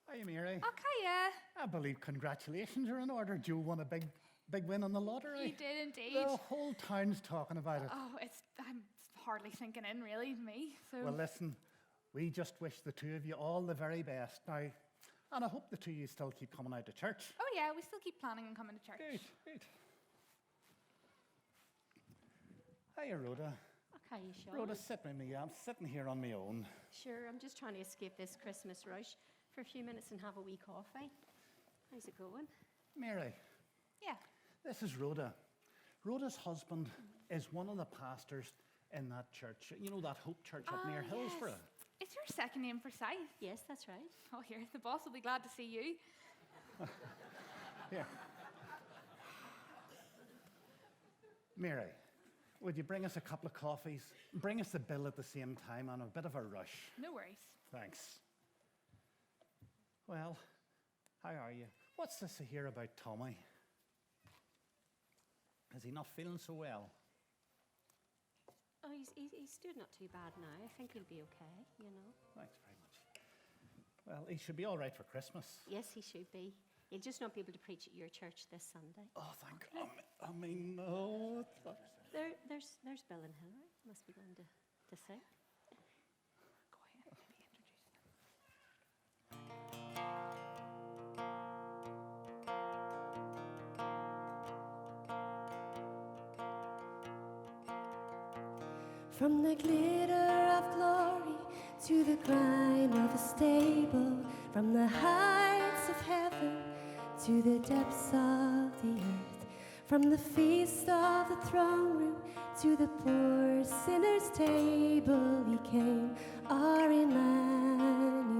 Hi, Mary.
Okay, yeah.
I believe congratulations are in order. Joe won a big win on the lottery.
You did indeed.
The whole town's talking about it.
Oh, I'm hardly sinking in, really, me. So.
Well, listen, we just wish the 2 of you all the very best now. And I hope the 2 of you still keep coming out to church.
Oh, yeah, we still keep planning on coming to church.
Good, good. Hiya, Rhoda.
Okay, Sean.
Rhoda, sit with me. I'm sitting here on my own.
Sure, I'm just trying to escape this Christmas rush for a few minutes and have a wee coffee. How's it going?
Mary.
Yeah.
This is Rhoda. Rhoda's husband is one of the pastors in that church. You know, that Hope Church up near Hillsborough.
Is your second name Forsyth?
Yes, that's right.
Oh, here, the boss will be glad to see you.
Here. Mary, would you bring us a couple of coffees? Bring us the bill at the same time. I'm a bit of a rush.
No worries.
Thanks. Well, how are you? What's this I hear about Tommy? Is he not feeling so well?
Oh, he's doing not too bad now. I think he'll be okay, you know.
Thanks very much. Well, he should be all right for Christmas.
Yes, he should be. He'll just not be able to preach at your church this Sunday.
Oh, thank God. I mean, no.
There's Bill and Hillary. Must be going to sing.
Go ahead, maybe introduce
From the glitter of glory to the grime of a stable, from the heights of heaven to the depths of the earth, from the feast of the throne room to the poor sinner's table, he came, our Emmanuel.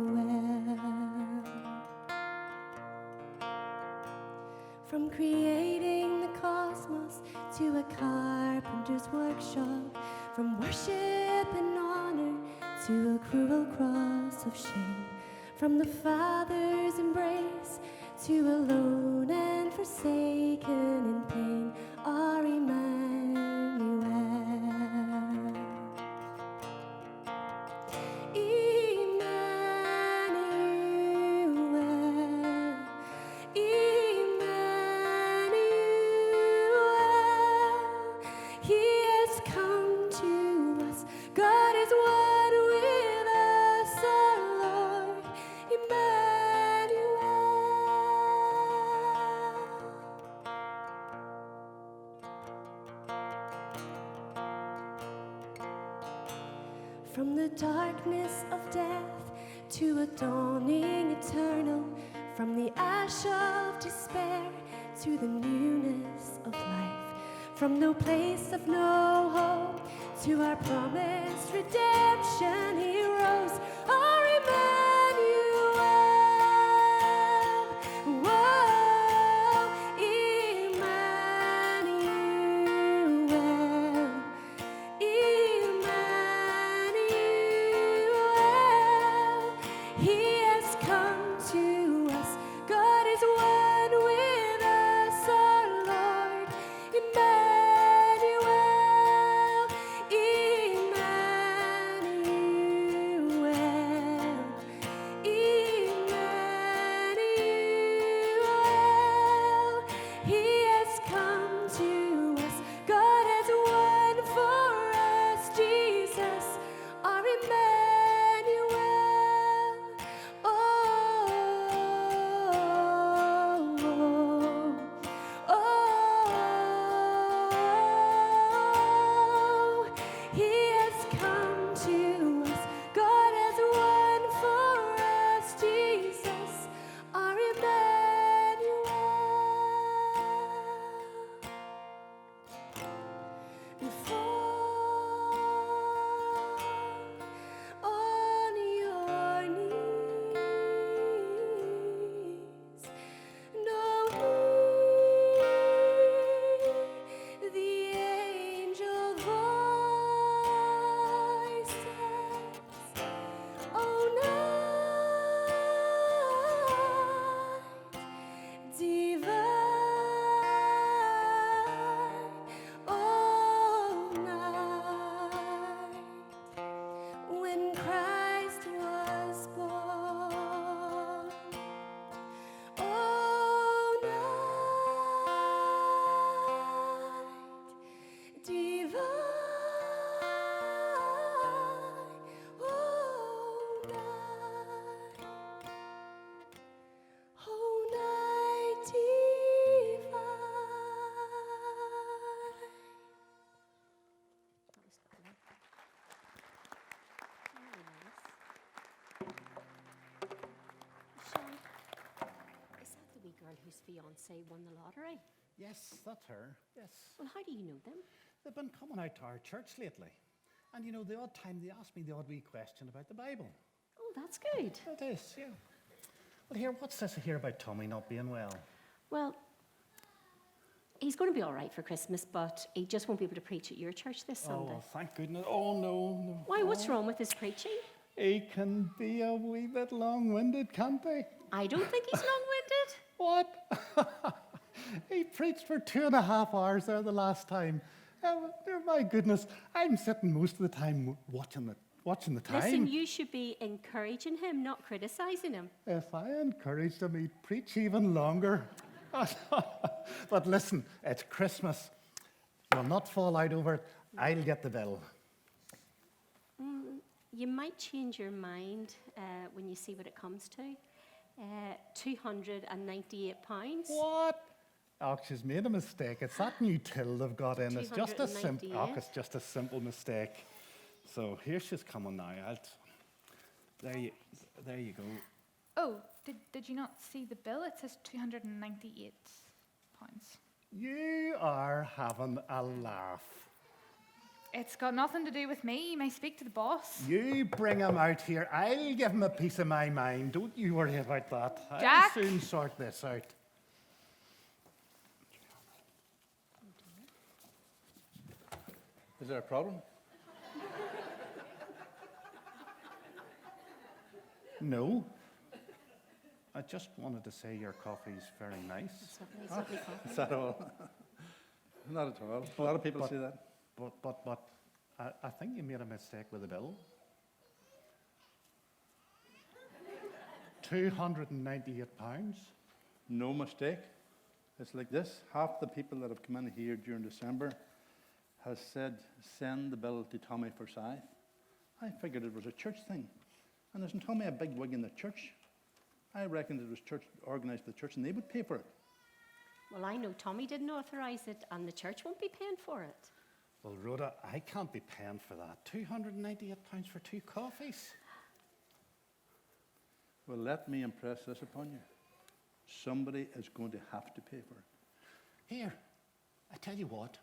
creating the cosmos to a carpenter's workshop, from worship and honor to a cruel cross of shame, from the Father's embrace to alone and forsaken in pain, our Emmanuel. Emmanuel, Emmanuel, He has come to us. God is one with us, our Lord, Emmanuel. From the darkness of death to a dawning eternal, from the ash of despair to the newness of life, from no place of no hope to our promised redemption, He rose, our Emmanuel. Whoa, Emmanuel, Emmanuel, He has come to us. God is one with us, our Lord, Emmanuel, Emmanuel, Emmanuel, He has come to us. God has won for us, Jesus, our Emmanuel. Oh, oh, oh, He has come to us. God has won for us, Jesus, our Emmanuel. And fall on your knees. No heed the angel voices. Oh, night divine. Oh, night when Christ was born. Oh, night divine. Oh, night. Oh, night divine.
Sean, is that the wee girl whose fiancé won the lottery?
Yes, that's her. Yes.
Well, how do you know them?
They've been coming out to our church lately. And you know, the odd time they ask me the odd wee question about the Bible.
Oh, that's good.
It is, yeah. Well, here, what's this here about Tommy not being well?
Well, he's going to be all right for Christmas, but he just won't be able to preach at your church this
Oh,
Sunday.
well, thank goodness. Oh, no.
Why, what's
Oh.
wrong with his preaching?
He can be a wee bit long-winded, can't he?
I don't think he's long-winded.
What? He preached for 2.5 hours there the last time. Oh, my goodness, I'm sitting most of the time watching the time.
Listen, you should be encouraging him, not criticising him.
If I encouraged him, he'd preach even longer. But listen, it's Christmas. We'll not fall out over it. I'll get the bill.
You might change your mind when you see what it comes to. £298.
What? Oh, she's made a mistake. It's that new till they've got in. It's just a it's just a simple mistake. So here she's coming now. There you go.
Oh, did you not see the bill? It says £298.
You are having a laugh.
It's got nothing to do with me. You may speak to the boss.
You bring him out here. I'll give him a piece of my mind. Don't you worry about that.
Jack?
I'll soon sort this out.
Is there a problem?
No. I just wanted to say your coffee's very nice.
It's lovely coffee.
Is that all? Not at all. A lot of people say that.
But I think you made a mistake with the bill. £298.
No mistake. It's like this. Half the people that have come in here during December has said, send the bill to Tommy Forsyth. I figured it was a church thing. And isn't Tommy a big wig in the church? I reckoned it was church organised by the church and they would pay for it.
Well, I know Tommy didn't authorise it, and the church won't be paying for it.
Well, Rhoda, I can't be paying for that. £298 for 2 coffees.
Well, let me impress this upon you. Somebody is going to have to pay for it.
Here, I tell you what.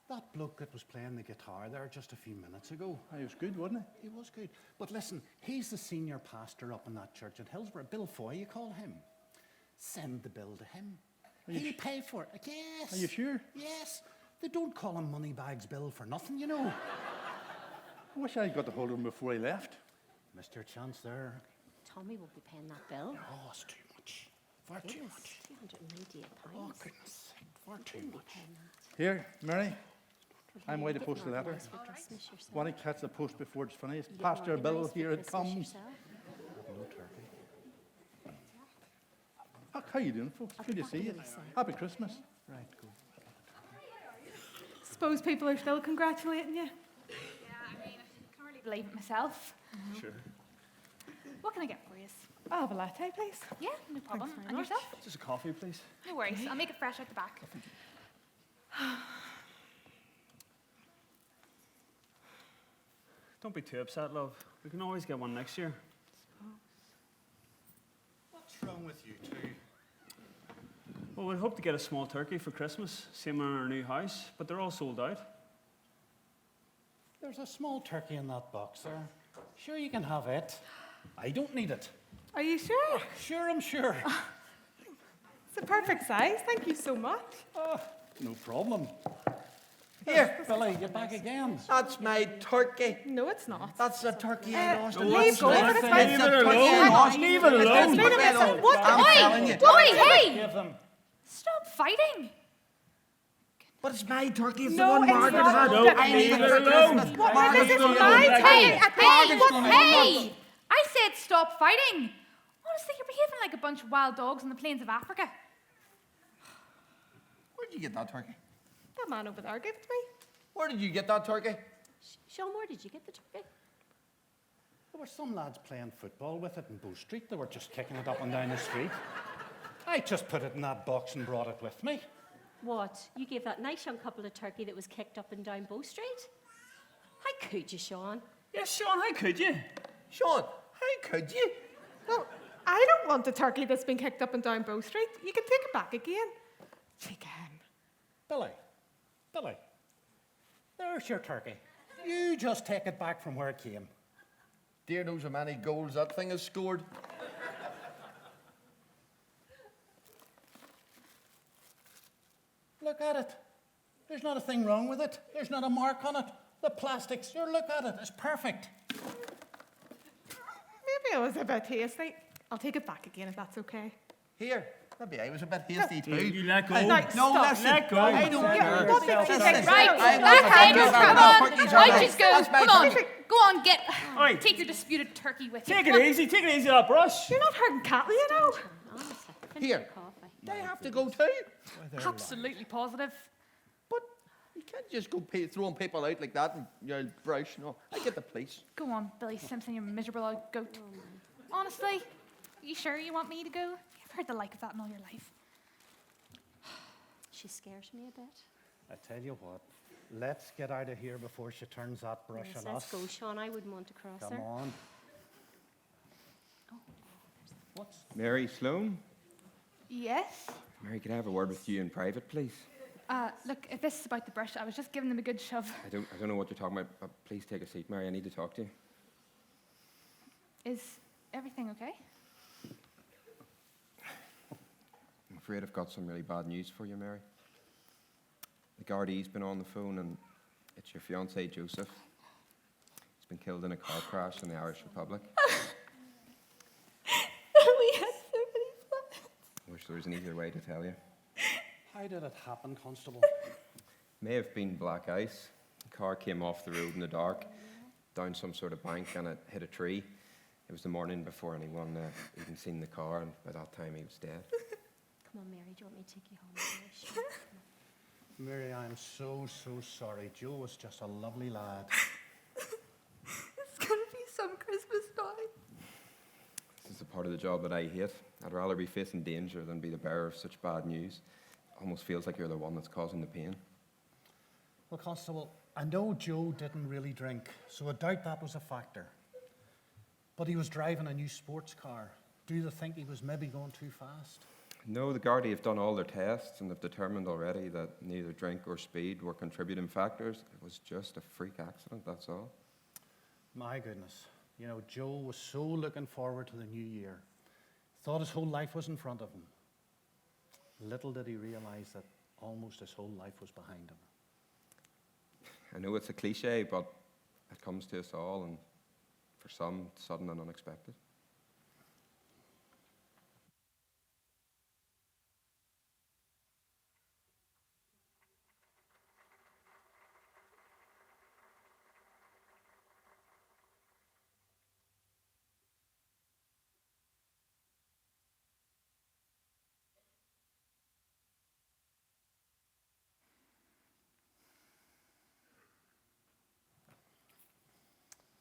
That bloke that was playing the guitar there just a few minutes ago.
He was good, wasn't
he? He was good. But listen, he's the senior pastor up in that church at Hillsborough. Bill Foy, you call him. Send the bill to him. He'll pay for it. Yes.
Are you sure?
Yes. They don't call him Moneybags Bill for nothing, you know.
I wish I'd got a hold of him before he left.
Missed your chance there.
Tommy won't be paying that bill.
Oh, it's too much. Far too much.
£298.
Oh, goodness sake. Far too much.
Here, Mary. I'm way to
Get
post the letter.
organised for Christmas yourself.
Want to catch the post before it's finished?
Get
Pastor Bill,
organised for
here it
Christmas
comes.
yourself.
No turkey.
How you doing, folks? Good to see you. Happy Christmas.
Right, go.
Suppose people are still congratulating you. Yeah, I mean, I can't really believe it myself.
Sure.
What can I get for you? I'll have a latte, please. Yeah, no problem.
very
And
much.
yourself?
Just a coffee, please.
No worries. I'll make it fresh out the back.
Don't be too upset, love. We can always get one next year.
What's wrong with you two?
Well, we hope to get a small turkey for Christmas, same in our new house, but they're all sold out.
There's a small turkey in that box there. Sure, you can have it. I don't need it.
Are you sure?
Sure, I'm sure.
It's the perfect size. Thank you so much.
No problem.
Here,
Billy, you're back again.
That's my turkey.
No, it's not.
That's the turkey I lost. in
leave
one
go
sleep.
of it, it's
That's
fine.
the turkey I lost.
Leave it alone.
Leave it alone.
What?
I'm telling you.
Hey!
Give them.
Stop fighting!
But it's my turkey. It's
No,
the one
it's
Margaret
not.
had.
No,
I need
leave
it
it
for
alone.
Christmas.
What?
Margaret's
This is
gonna
my
love it.
turkey.
Margaret's gonna love
Hey!
it.
I said stop fighting! Honestly, you're behaving like a bunch of wild dogs on the plains of Africa.
Where did you get that turkey?
That man over there gave it to me.
Where did you get that turkey?
Sean, where did you get the turkey?
There were some lads playing football with it in Bow Street. They were just kicking it up and down the street. I just put it in that box and brought it with me.
What? You gave that nice young couple a turkey that was kicked up and down Bow Street? How could you, Sean?
Yes, Sean, how could you?
Sean, how could you?
Well, I don't want the turkey that's been kicked up and down Bow Street. You can take it back again. Chicken.
Billy, there's your turkey. You just take it back from where it came.
Dear knows how many goals that thing has scored.
Look at it. There's not a thing wrong with it. There's not a mark on it. The plastics, sure, look at it. It's perfect.
Maybe it was a bit hasty. I'll take it back again if that's okay.
Here, maybe I was a bit hasty too.
You let go.
Right,
No,
stop.
listen.
Let go.
I don't care.
What makes you think?
Right,
I'm
that's
not
it.
happy about
Come
that.
on.
Turkeys are
I
mine.
just go.
That's my
Come on.
turkey.
Go on, get.
Oi.
Take your disputed turkey with you.
Take
Come
it
on.
easy, take it easy, that brush.
You're not hurting cattle, you know.
Honestly,
Here.
coffee.
They have to go too.
Absolutely positive.
But you can't just go throwing people out like that and you'll brush. No, I get the police.
Go on, Billy Simpson, you miserable old goat. Honestly, you sure you want me to go? You've heard the like of that in all your life.
She scares me a bit.
I tell you what, let's get out of here before she turns that brush
Yes,
on
let's
us.
go, Sean. I wouldn't want to cross
Come
her.
on. What's
Mary Sloan?
Yes?
Mary, could I have a word with you in private, please?
Look, if this is about the brush, I was just giving them a good shove.
I don't know what you're talking about, but please take a seat, Mary. I need to talk to you.
Is everything okay?
I'm afraid I've got some really bad news for you, Mary. The Gardaí's been on the phone and It's your fiancé, Joseph. He's been killed in a car crash in the Irish Republic.
We had so many plans.
I wish there was an easier way to tell you.
How did it happen, Constable?
May have been black ice. The car came off the road in the dark, down some sort of bank, and it hit a tree. It was the morning before anyone even seen the car, and by that time he was dead.
Come on, Mary, do you want me to take you home? Mary? Sure.
Mary, I'm so sorry. Joe was just a lovely lad.
It's gonna be some Christmas now.
This is a part of the job that I hate. I'd rather be facing danger than be the bearer of such bad news. Almost feels like you're the one that's causing the pain.
Well, Constable, I know Joe didn't really drink, so I doubt that was a factor. But he was driving a new sports car. Do you think he was maybe going too fast?
No, the Gardaí have done all their tests and they've determined already that neither drink or speed were contributing factors. It was just a freak accident, that's all.
My goodness. You know, Joe was so looking forward to the new year. Thought his whole life was in front of him. Little did he realize that almost his whole life was behind him.
I know it's a cliche, but it comes to us all, and for some, sudden and unexpected.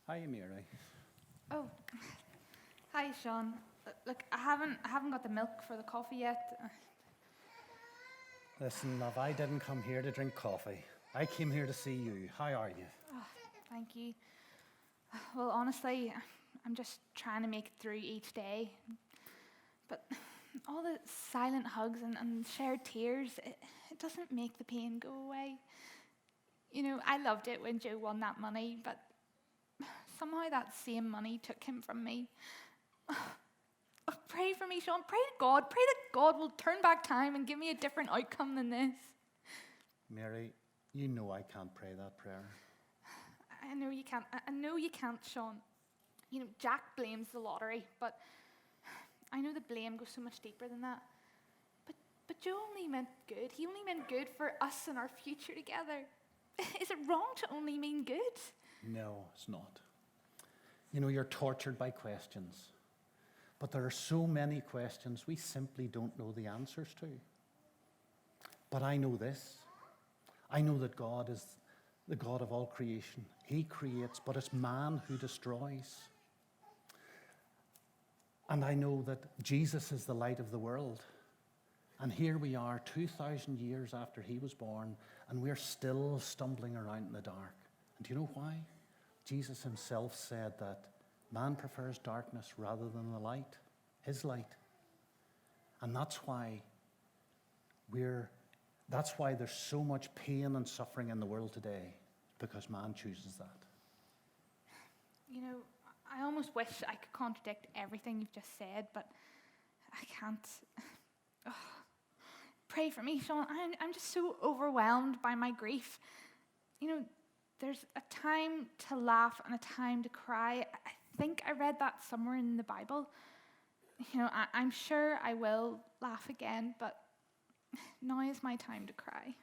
Hi, Mary.
Oh, hi, Sean. Look, I haven't got the milk for the coffee yet.
Listen, love, I didn't come here to drink coffee. I came here to see you. How are you?
Oh, thank you. Well, honestly, I'm just trying to make it through each day. But all the silent hugs and shared tears, it doesn't make the pain go away. You know, I loved it when Joe won that money, but somehow that same money took him from me. Oh, pray for me, Sean. Pray that God will turn back time and give me a different outcome than this.
Mary, you know I can't pray that prayer.
I know you can't. I know you can't, Sean. You know, Jack blames the lottery, but I know the blame goes so much deeper than that. But Joe only meant good. He only meant good for us and our future together. Is it wrong to only mean good?
No, it's not. You know, you're tortured by questions. But there are so many questions we simply don't know the answers to. But I know this. I know that God is the God of all creation. He creates, but it's man who destroys. And I know that Jesus is the light of the world. And here we are 2,000 years after he was born, and we're still stumbling around in the dark. And do you know why? Jesus himself said that man prefers darkness rather than the light, his light. And that's why there's so much pain and suffering in the world today, because man chooses that.
You know, I almost wish I could contradict everything you've just said, but I can't. Oh, pray for me, Sean. I'm just so overwhelmed by my grief. You know, there's a time to laugh and a time to cry. I think I read that somewhere in the Bible. You know, I'm sure I will laugh again, but now is my time to cry.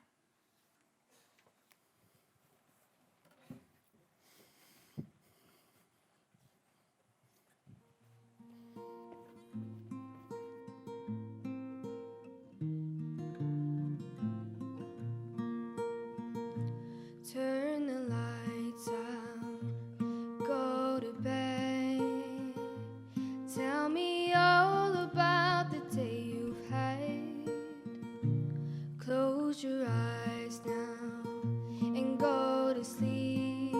Turn the lights out, go to bed. Tell me all about the day you've had. Close your eyes now and go to sleep.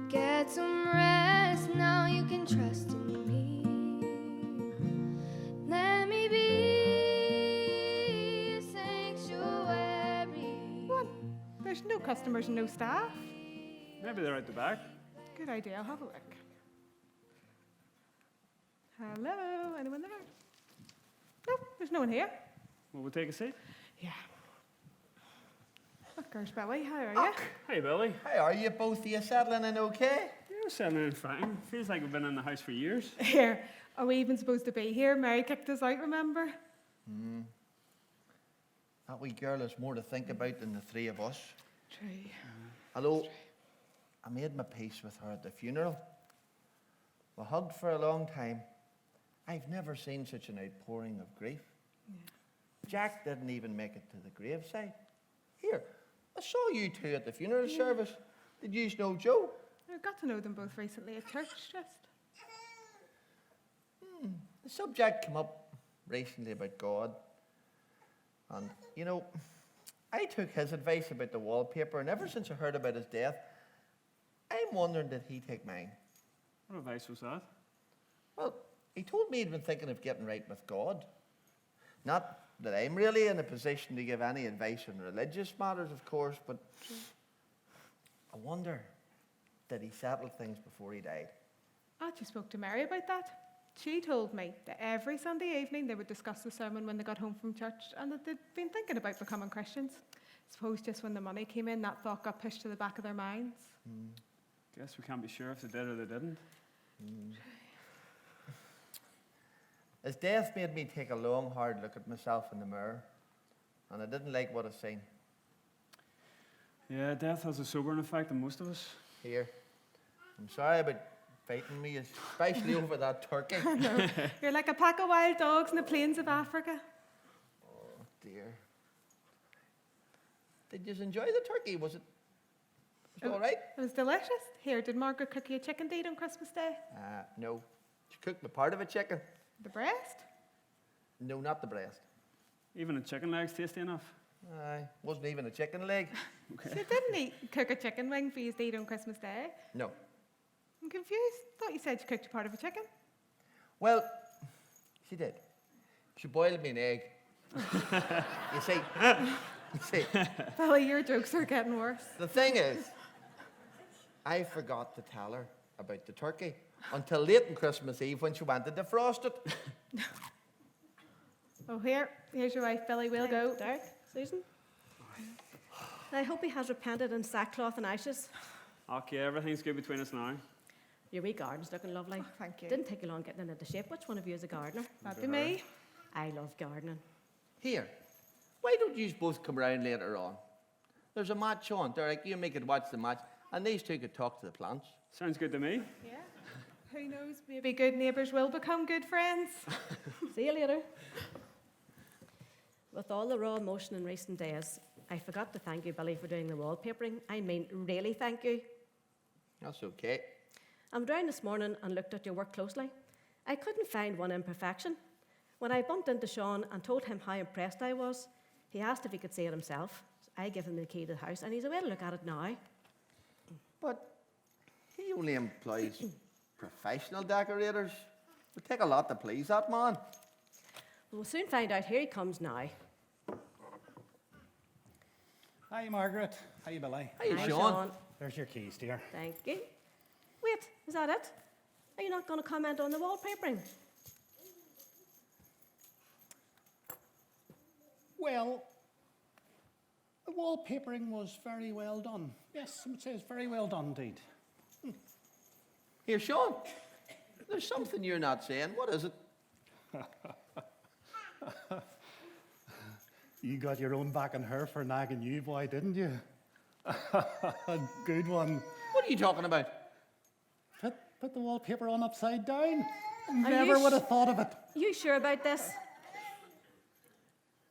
Get some rest now, you can trust in me. Let me be a sanctuary.
What? There's no customers and no staff.
Maybe they're out the back.
Good idea, I'll have a look. Hello, anyone there? No, there's no one here.
Will we take a seat?
Yeah. Look, there's Billy. How are you?
Hey, Billy.
How are you both? Are you settling in okay?
You're settling in fine. Feels like we've been in the house for years.
Here. Are we even supposed to be here? Mary kicked us out, remember?
That wee girl has more to think about than the three of us.
True.
Although, I made my peace with her at the funeral. We hugged for a long time. I've never seen such an outpouring of grief. Jack didn't even make it to the graveside. Here, I saw you two at the funeral service. Did you know Joe?
I got to know them both recently at church, just.
The subject came up recently about God. And, you know, I took his advice about the wallpaper, and ever since I heard about his death, I'm wondering, did he take mine?
What advice was that?
Well, he told me he'd been thinking of getting right with God. Not that I'm really in a position to give any advice on religious matters, of course, but I wonder, did he settle things before he died?
I just spoke to Mary about that. She told me that every Sunday evening they would discuss the sermon when they got home from church and that they'd been thinking about becoming Christians. Suppose just when the money came in, that thought got pushed to the back of their minds.
Guess we can't be sure if they did or they didn't.
His death made me take a long, hard look at myself in the mirror, and I didn't like what I seen.
Yeah, death has a sobering effect on most of us.
Here, I'm sorry about fighting me, especially over that turkey.
No, you're like a pack of wild dogs in the plains of Africa.
Oh, dear. Did you enjoy the turkey? Was it all right?
It was delicious. Here, did Margaret cook you a chicken to eat on Christmas Day?
No. She cooked me part of a chicken.
The breast?
No, not the breast.
Even a chicken leg's tasty enough.
Aye, wasn't even a chicken leg.
She didn't cook a chicken wing for you to eat on Christmas Day.
No.
I'm confused. Thought you said you cooked a part of a chicken.
Well, she did. She boiled me an egg. You see,
Billy, your jokes are getting worse.
the thing is, I forgot to tell her about the turkey until late on Christmas Eve when she wanted to defrost it.
Oh, here's your wife, Billy. We'll go.
Derek, Susan. I hope he has repented in sackcloth and ashes.
Okay, everything's good between us now.
Your wee garden's looking lovely.
Thank you.
Didn't take you long getting it into shape. Which one of you is a gardener?
That'd be me.
I love gardening.
Here, why don't you both come round later on? There's a match on. Derek, you make it watch the match, and these two could talk to the plants.
Sounds good to me.
Yeah. Who knows? Maybe good neighbours will become good friends.
See you later. With all the raw emotion in recent days, I forgot to thank you, Billy, for doing the wallpapering. I mean, really thank you.
That's okay.
I'm down this morning and looked at your work closely. I couldn't find one imperfection. When I bumped into Sean and told him how impressed I was, he asked if he could see it himself. I gave him the key to the house, and he's away to look at it now.
But he only employs professional decorators. It would take a lot to please that man.
We'll soon find out. Here he comes now.
Hi, Margaret. Hi, Billy.
Hi, Sean.
There's your keys, dear.
Thank you. Wait, is that it? Are you not going to comment on the wallpapering?
Well, the wallpapering was very well done. Yes, I would say it's very well done indeed.
Here, Sean, there's something you're not saying. What is it?
You got your own back on her for nagging you, boy, didn't you? Good one.
What are you talking about?
Put the wallpaper on upside down.
Are
Never
you
would have thought of it.
You sure about this?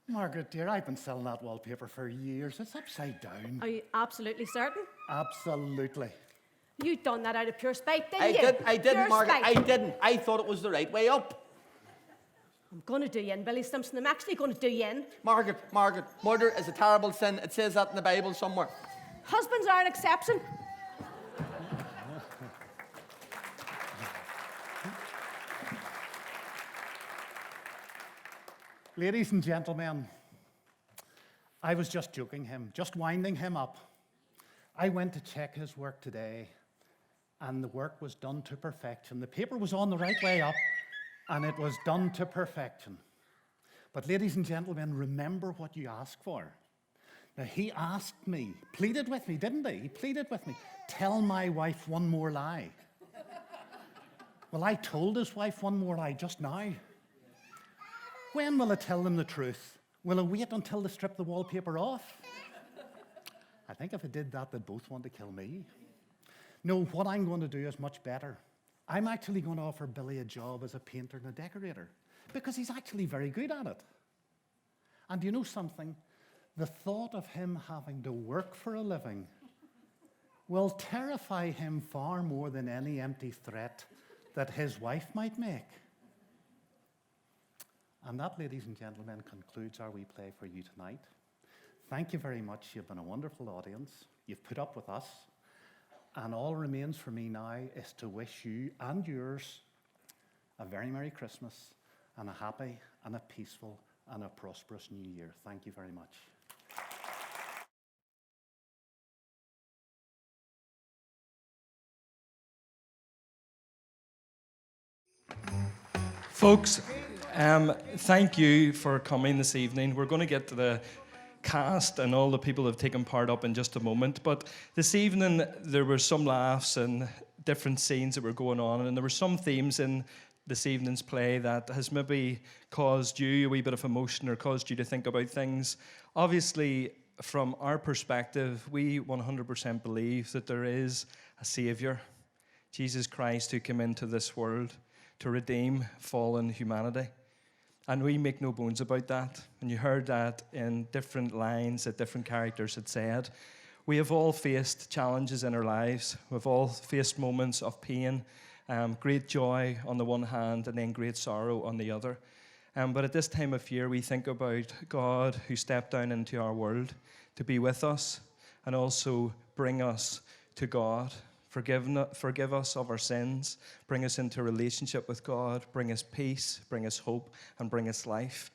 Margaret, dear, I've been selling that wallpaper for years. It's upside down.
Are you absolutely certain?
Absolutely.
You done that out of pure spite, didn't
I
you?
didn't,
Pure
Margaret.
spite.
I didn't. I thought it was the right way up.
I'm going to do you in, Billy Simpson. I'm actually going to do you in.
Margaret, murder is a terrible sin. It says that in the Bible somewhere.
Husbands are an exception.
Ladies and gentlemen, I was just joking him, just winding him up. I went to check his work today, and the work was done to perfection. The paper was on the right way up, and it was done to perfection. But ladies and gentlemen, remember what you asked for. Now, he asked me, pleaded with me, didn't he? He pleaded with me, tell my wife one more lie. Well, I told his wife one more lie just now. When will I tell them the truth? Will I wait until they strip the wallpaper off? I think if I did that, they'd both want to kill me. No, what I'm going to do is much better. I'm actually going to offer Billy a job as a painter and a decorator because he's actually very good at it. And you know something? The thought of him having to work for a living will terrify him far more than any empty threat that his wife might make. And that, ladies and gentlemen, concludes our wee play for you tonight. Thank you very much. You've been a wonderful audience. You've put up with us. And all remains for me now is to wish you and yours a very Merry Christmas and a happy and a peaceful and a prosperous New Year. Thank you very much.
Folks, thank you for coming this evening. We're going to get to the cast and all the people who have taken part up in just a moment. But this evening, there were some laughs and different scenes that were going on, and there were some themes in this evening's play that has maybe caused you a wee bit of emotion or caused you to think about things. Obviously, from our perspective, we 100% believe that there is a Saviour, Jesus Christ, who came into this world to redeem fallen humanity. And we make no bones about that. And you heard that in different lines that different characters had said. We have all faced challenges in our lives. We've all faced moments of pain, great joy on the one hand, and then great sorrow on the other. But at this time of year, we think about God who stepped down into our world to be with us and also bring us to God. Forgive us of our sins, bring us into a relationship with God, bring us peace, bring us hope, and bring us life.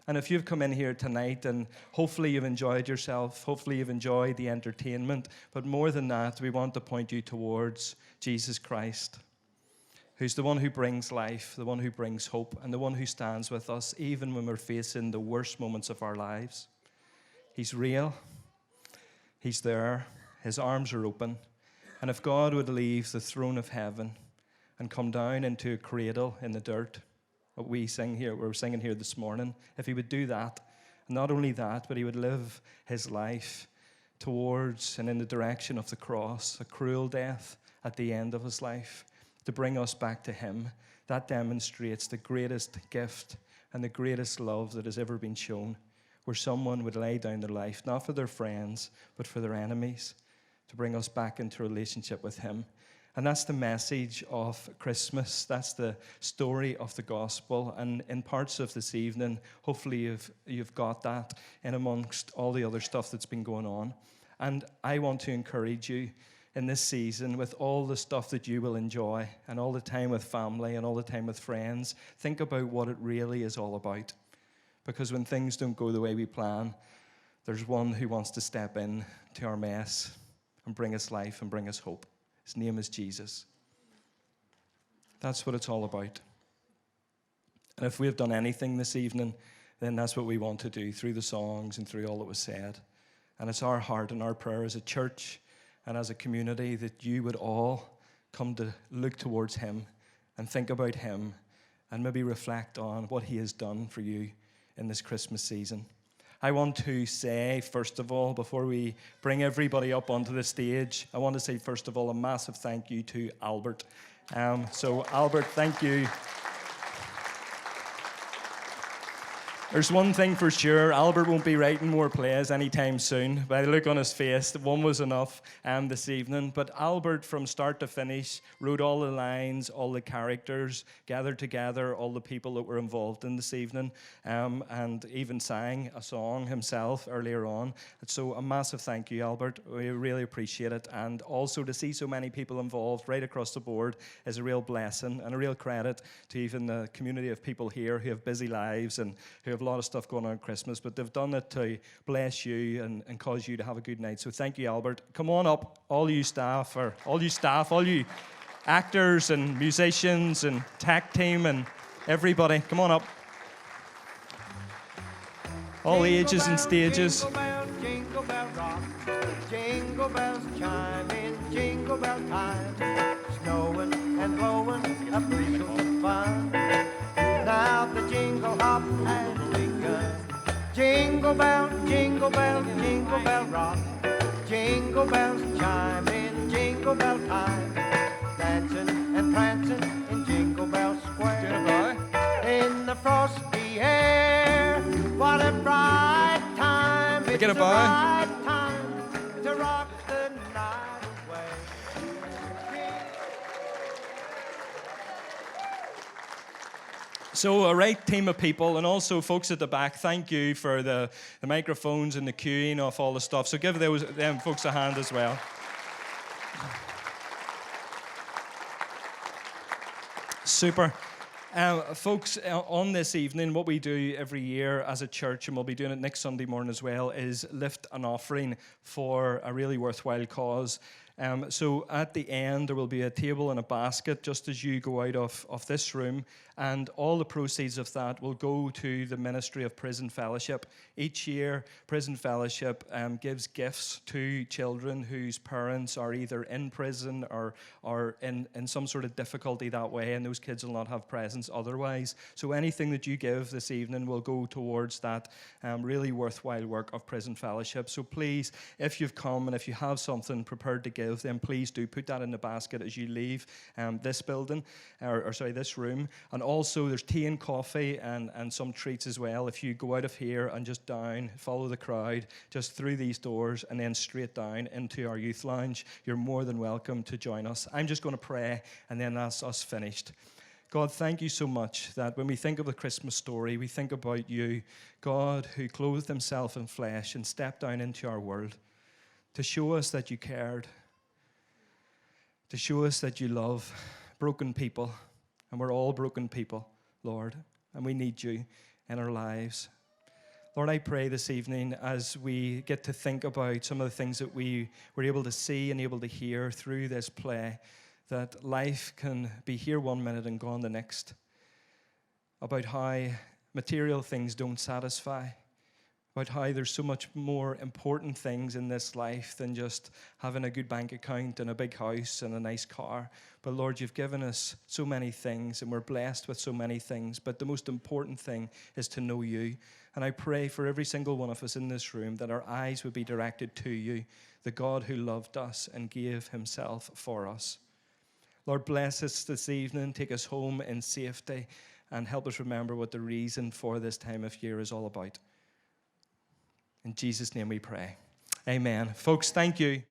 And if you've come in here tonight and hopefully you've enjoyed yourself, hopefully you've enjoyed the entertainment, but more than that, we want to point you towards Jesus Christ, who's the one who brings life, the one who brings hope, and the one who stands with us even when we're facing the worst moments of our lives. He's real. He's there. His arms are open. And if God would leave the throne of heaven and come down into a cradle in the dirt, what we're singing here this morning, if he would do that, and not only that, but he would live his life towards and in the direction of the cross, a cruel death at the end of his life, to bring us back to him, that demonstrates the greatest gift and the greatest love that has ever been shown, where someone would lay down their life, not for their friends, but for their enemies, to bring us back into a relationship with him. And that's the message of Christmas. That's the story of the gospel. And in parts of this evening, hopefully you've got that in amongst all the other stuff that's been going on. And I want to encourage you in this season, with all the stuff that you will enjoy and all the time with family and all the time with friends, think about what it really is all about. Because when things don't go the way we plan, there's one who wants to step in to our mess and bring us life and bring us hope. His name is Jesus. That's what it's all about. And if we have done anything this evening, then that's what we want to do through the songs and through all that was said. And it's our heart and our prayer as a church and as a community that you would all come to look towards him and think about him and maybe reflect on what he has done for you in this Christmas season. I want to say, first of all, before we bring everybody up onto the stage, I want to say, first of all, a massive thank you to Albert. So, Albert, thank you. There's one thing for sure, Albert won't be writing more plays anytime soon. By the look on his face, one was enough this evening. But Albert, from start to finish, wrote all the lines, all the characters, gathered together all the people that were involved in this evening, and even sang a song himself earlier on. So a massive thank you, Albert. We really appreciate it. And also to see so many people involved right across the board is a real blessing and a real credit to even the community of people here who have busy lives and who have a lot of stuff going on at Christmas, but they've done it to bless you and cause you to have a good night. So thank you, Albert. Come on up, all you actors and musicians and tech team and everybody. Come on up. All ages and stages.
Jingle
bell rock. Jingle bells chime in jingle bell time. Snowing and blowing a bushel of fun. Now the jingle hop has begun. Jingle bell, jingle bell, jingle bell rock. Jingle bells chime in jingle bell time. Dancing and prancing in Jingle Bell Square. In the frosty air, what a bright time. It's
Get a
the
boy.
right time to rock the night away.
So, a right team of people, and also folks at the back, thank you for the microphones and the queuing of all the stuff. So, give them folks a hand as well. Super. Folks, on this evening, what we do every year as a church, and we'll be doing it next Sunday morning as well, is lift an offering for a really worthwhile cause. So at the end, there will be a table and a basket just as you go out of this room, and all the proceeds of that will go to the Ministry of Prison Fellowship. Each year, Prison Fellowship gives gifts to children whose parents are either in prison or in some sort of difficulty that way, and those kids will not have presents otherwise. So anything that you give this evening will go towards that really worthwhile work of Prison Fellowship. So please, if you've come and if you have something prepared to give, then please do put that in the basket as you leave this building, this room. And also there's tea and coffee and some treats as well. If you go out of here and just down, follow the crowd, just through these doors and then straight down into our youth lounge, you're more than welcome to join us. I'm just going to pray and then that's us finished. God, thank you so much that when we think of the Christmas story, we think about you, God, who clothed himself in flesh and stepped down into our world to show us that you cared, to show us that you love broken people. And we're all broken people, Lord, and we need you in our lives. Lord, I pray this evening as we get to think about some of the things that we were able to see and able to hear through this play, that life can be here one minute and gone the next, about how material things don't satisfy, about how there's so much more important things in this life than just having a good bank account and a big house and a nice car. But Lord, you've given us so many things and we're blessed with so many things, but the most important thing is to know you. And I pray for every single one of us in this room that our eyes would be directed to you, the God who loved us and gave himself for us. Lord, bless us this evening, take us home in safety, and help us remember what the reason for this time of year is all about. In Jesus' name we pray. Amen. Folks, thank you.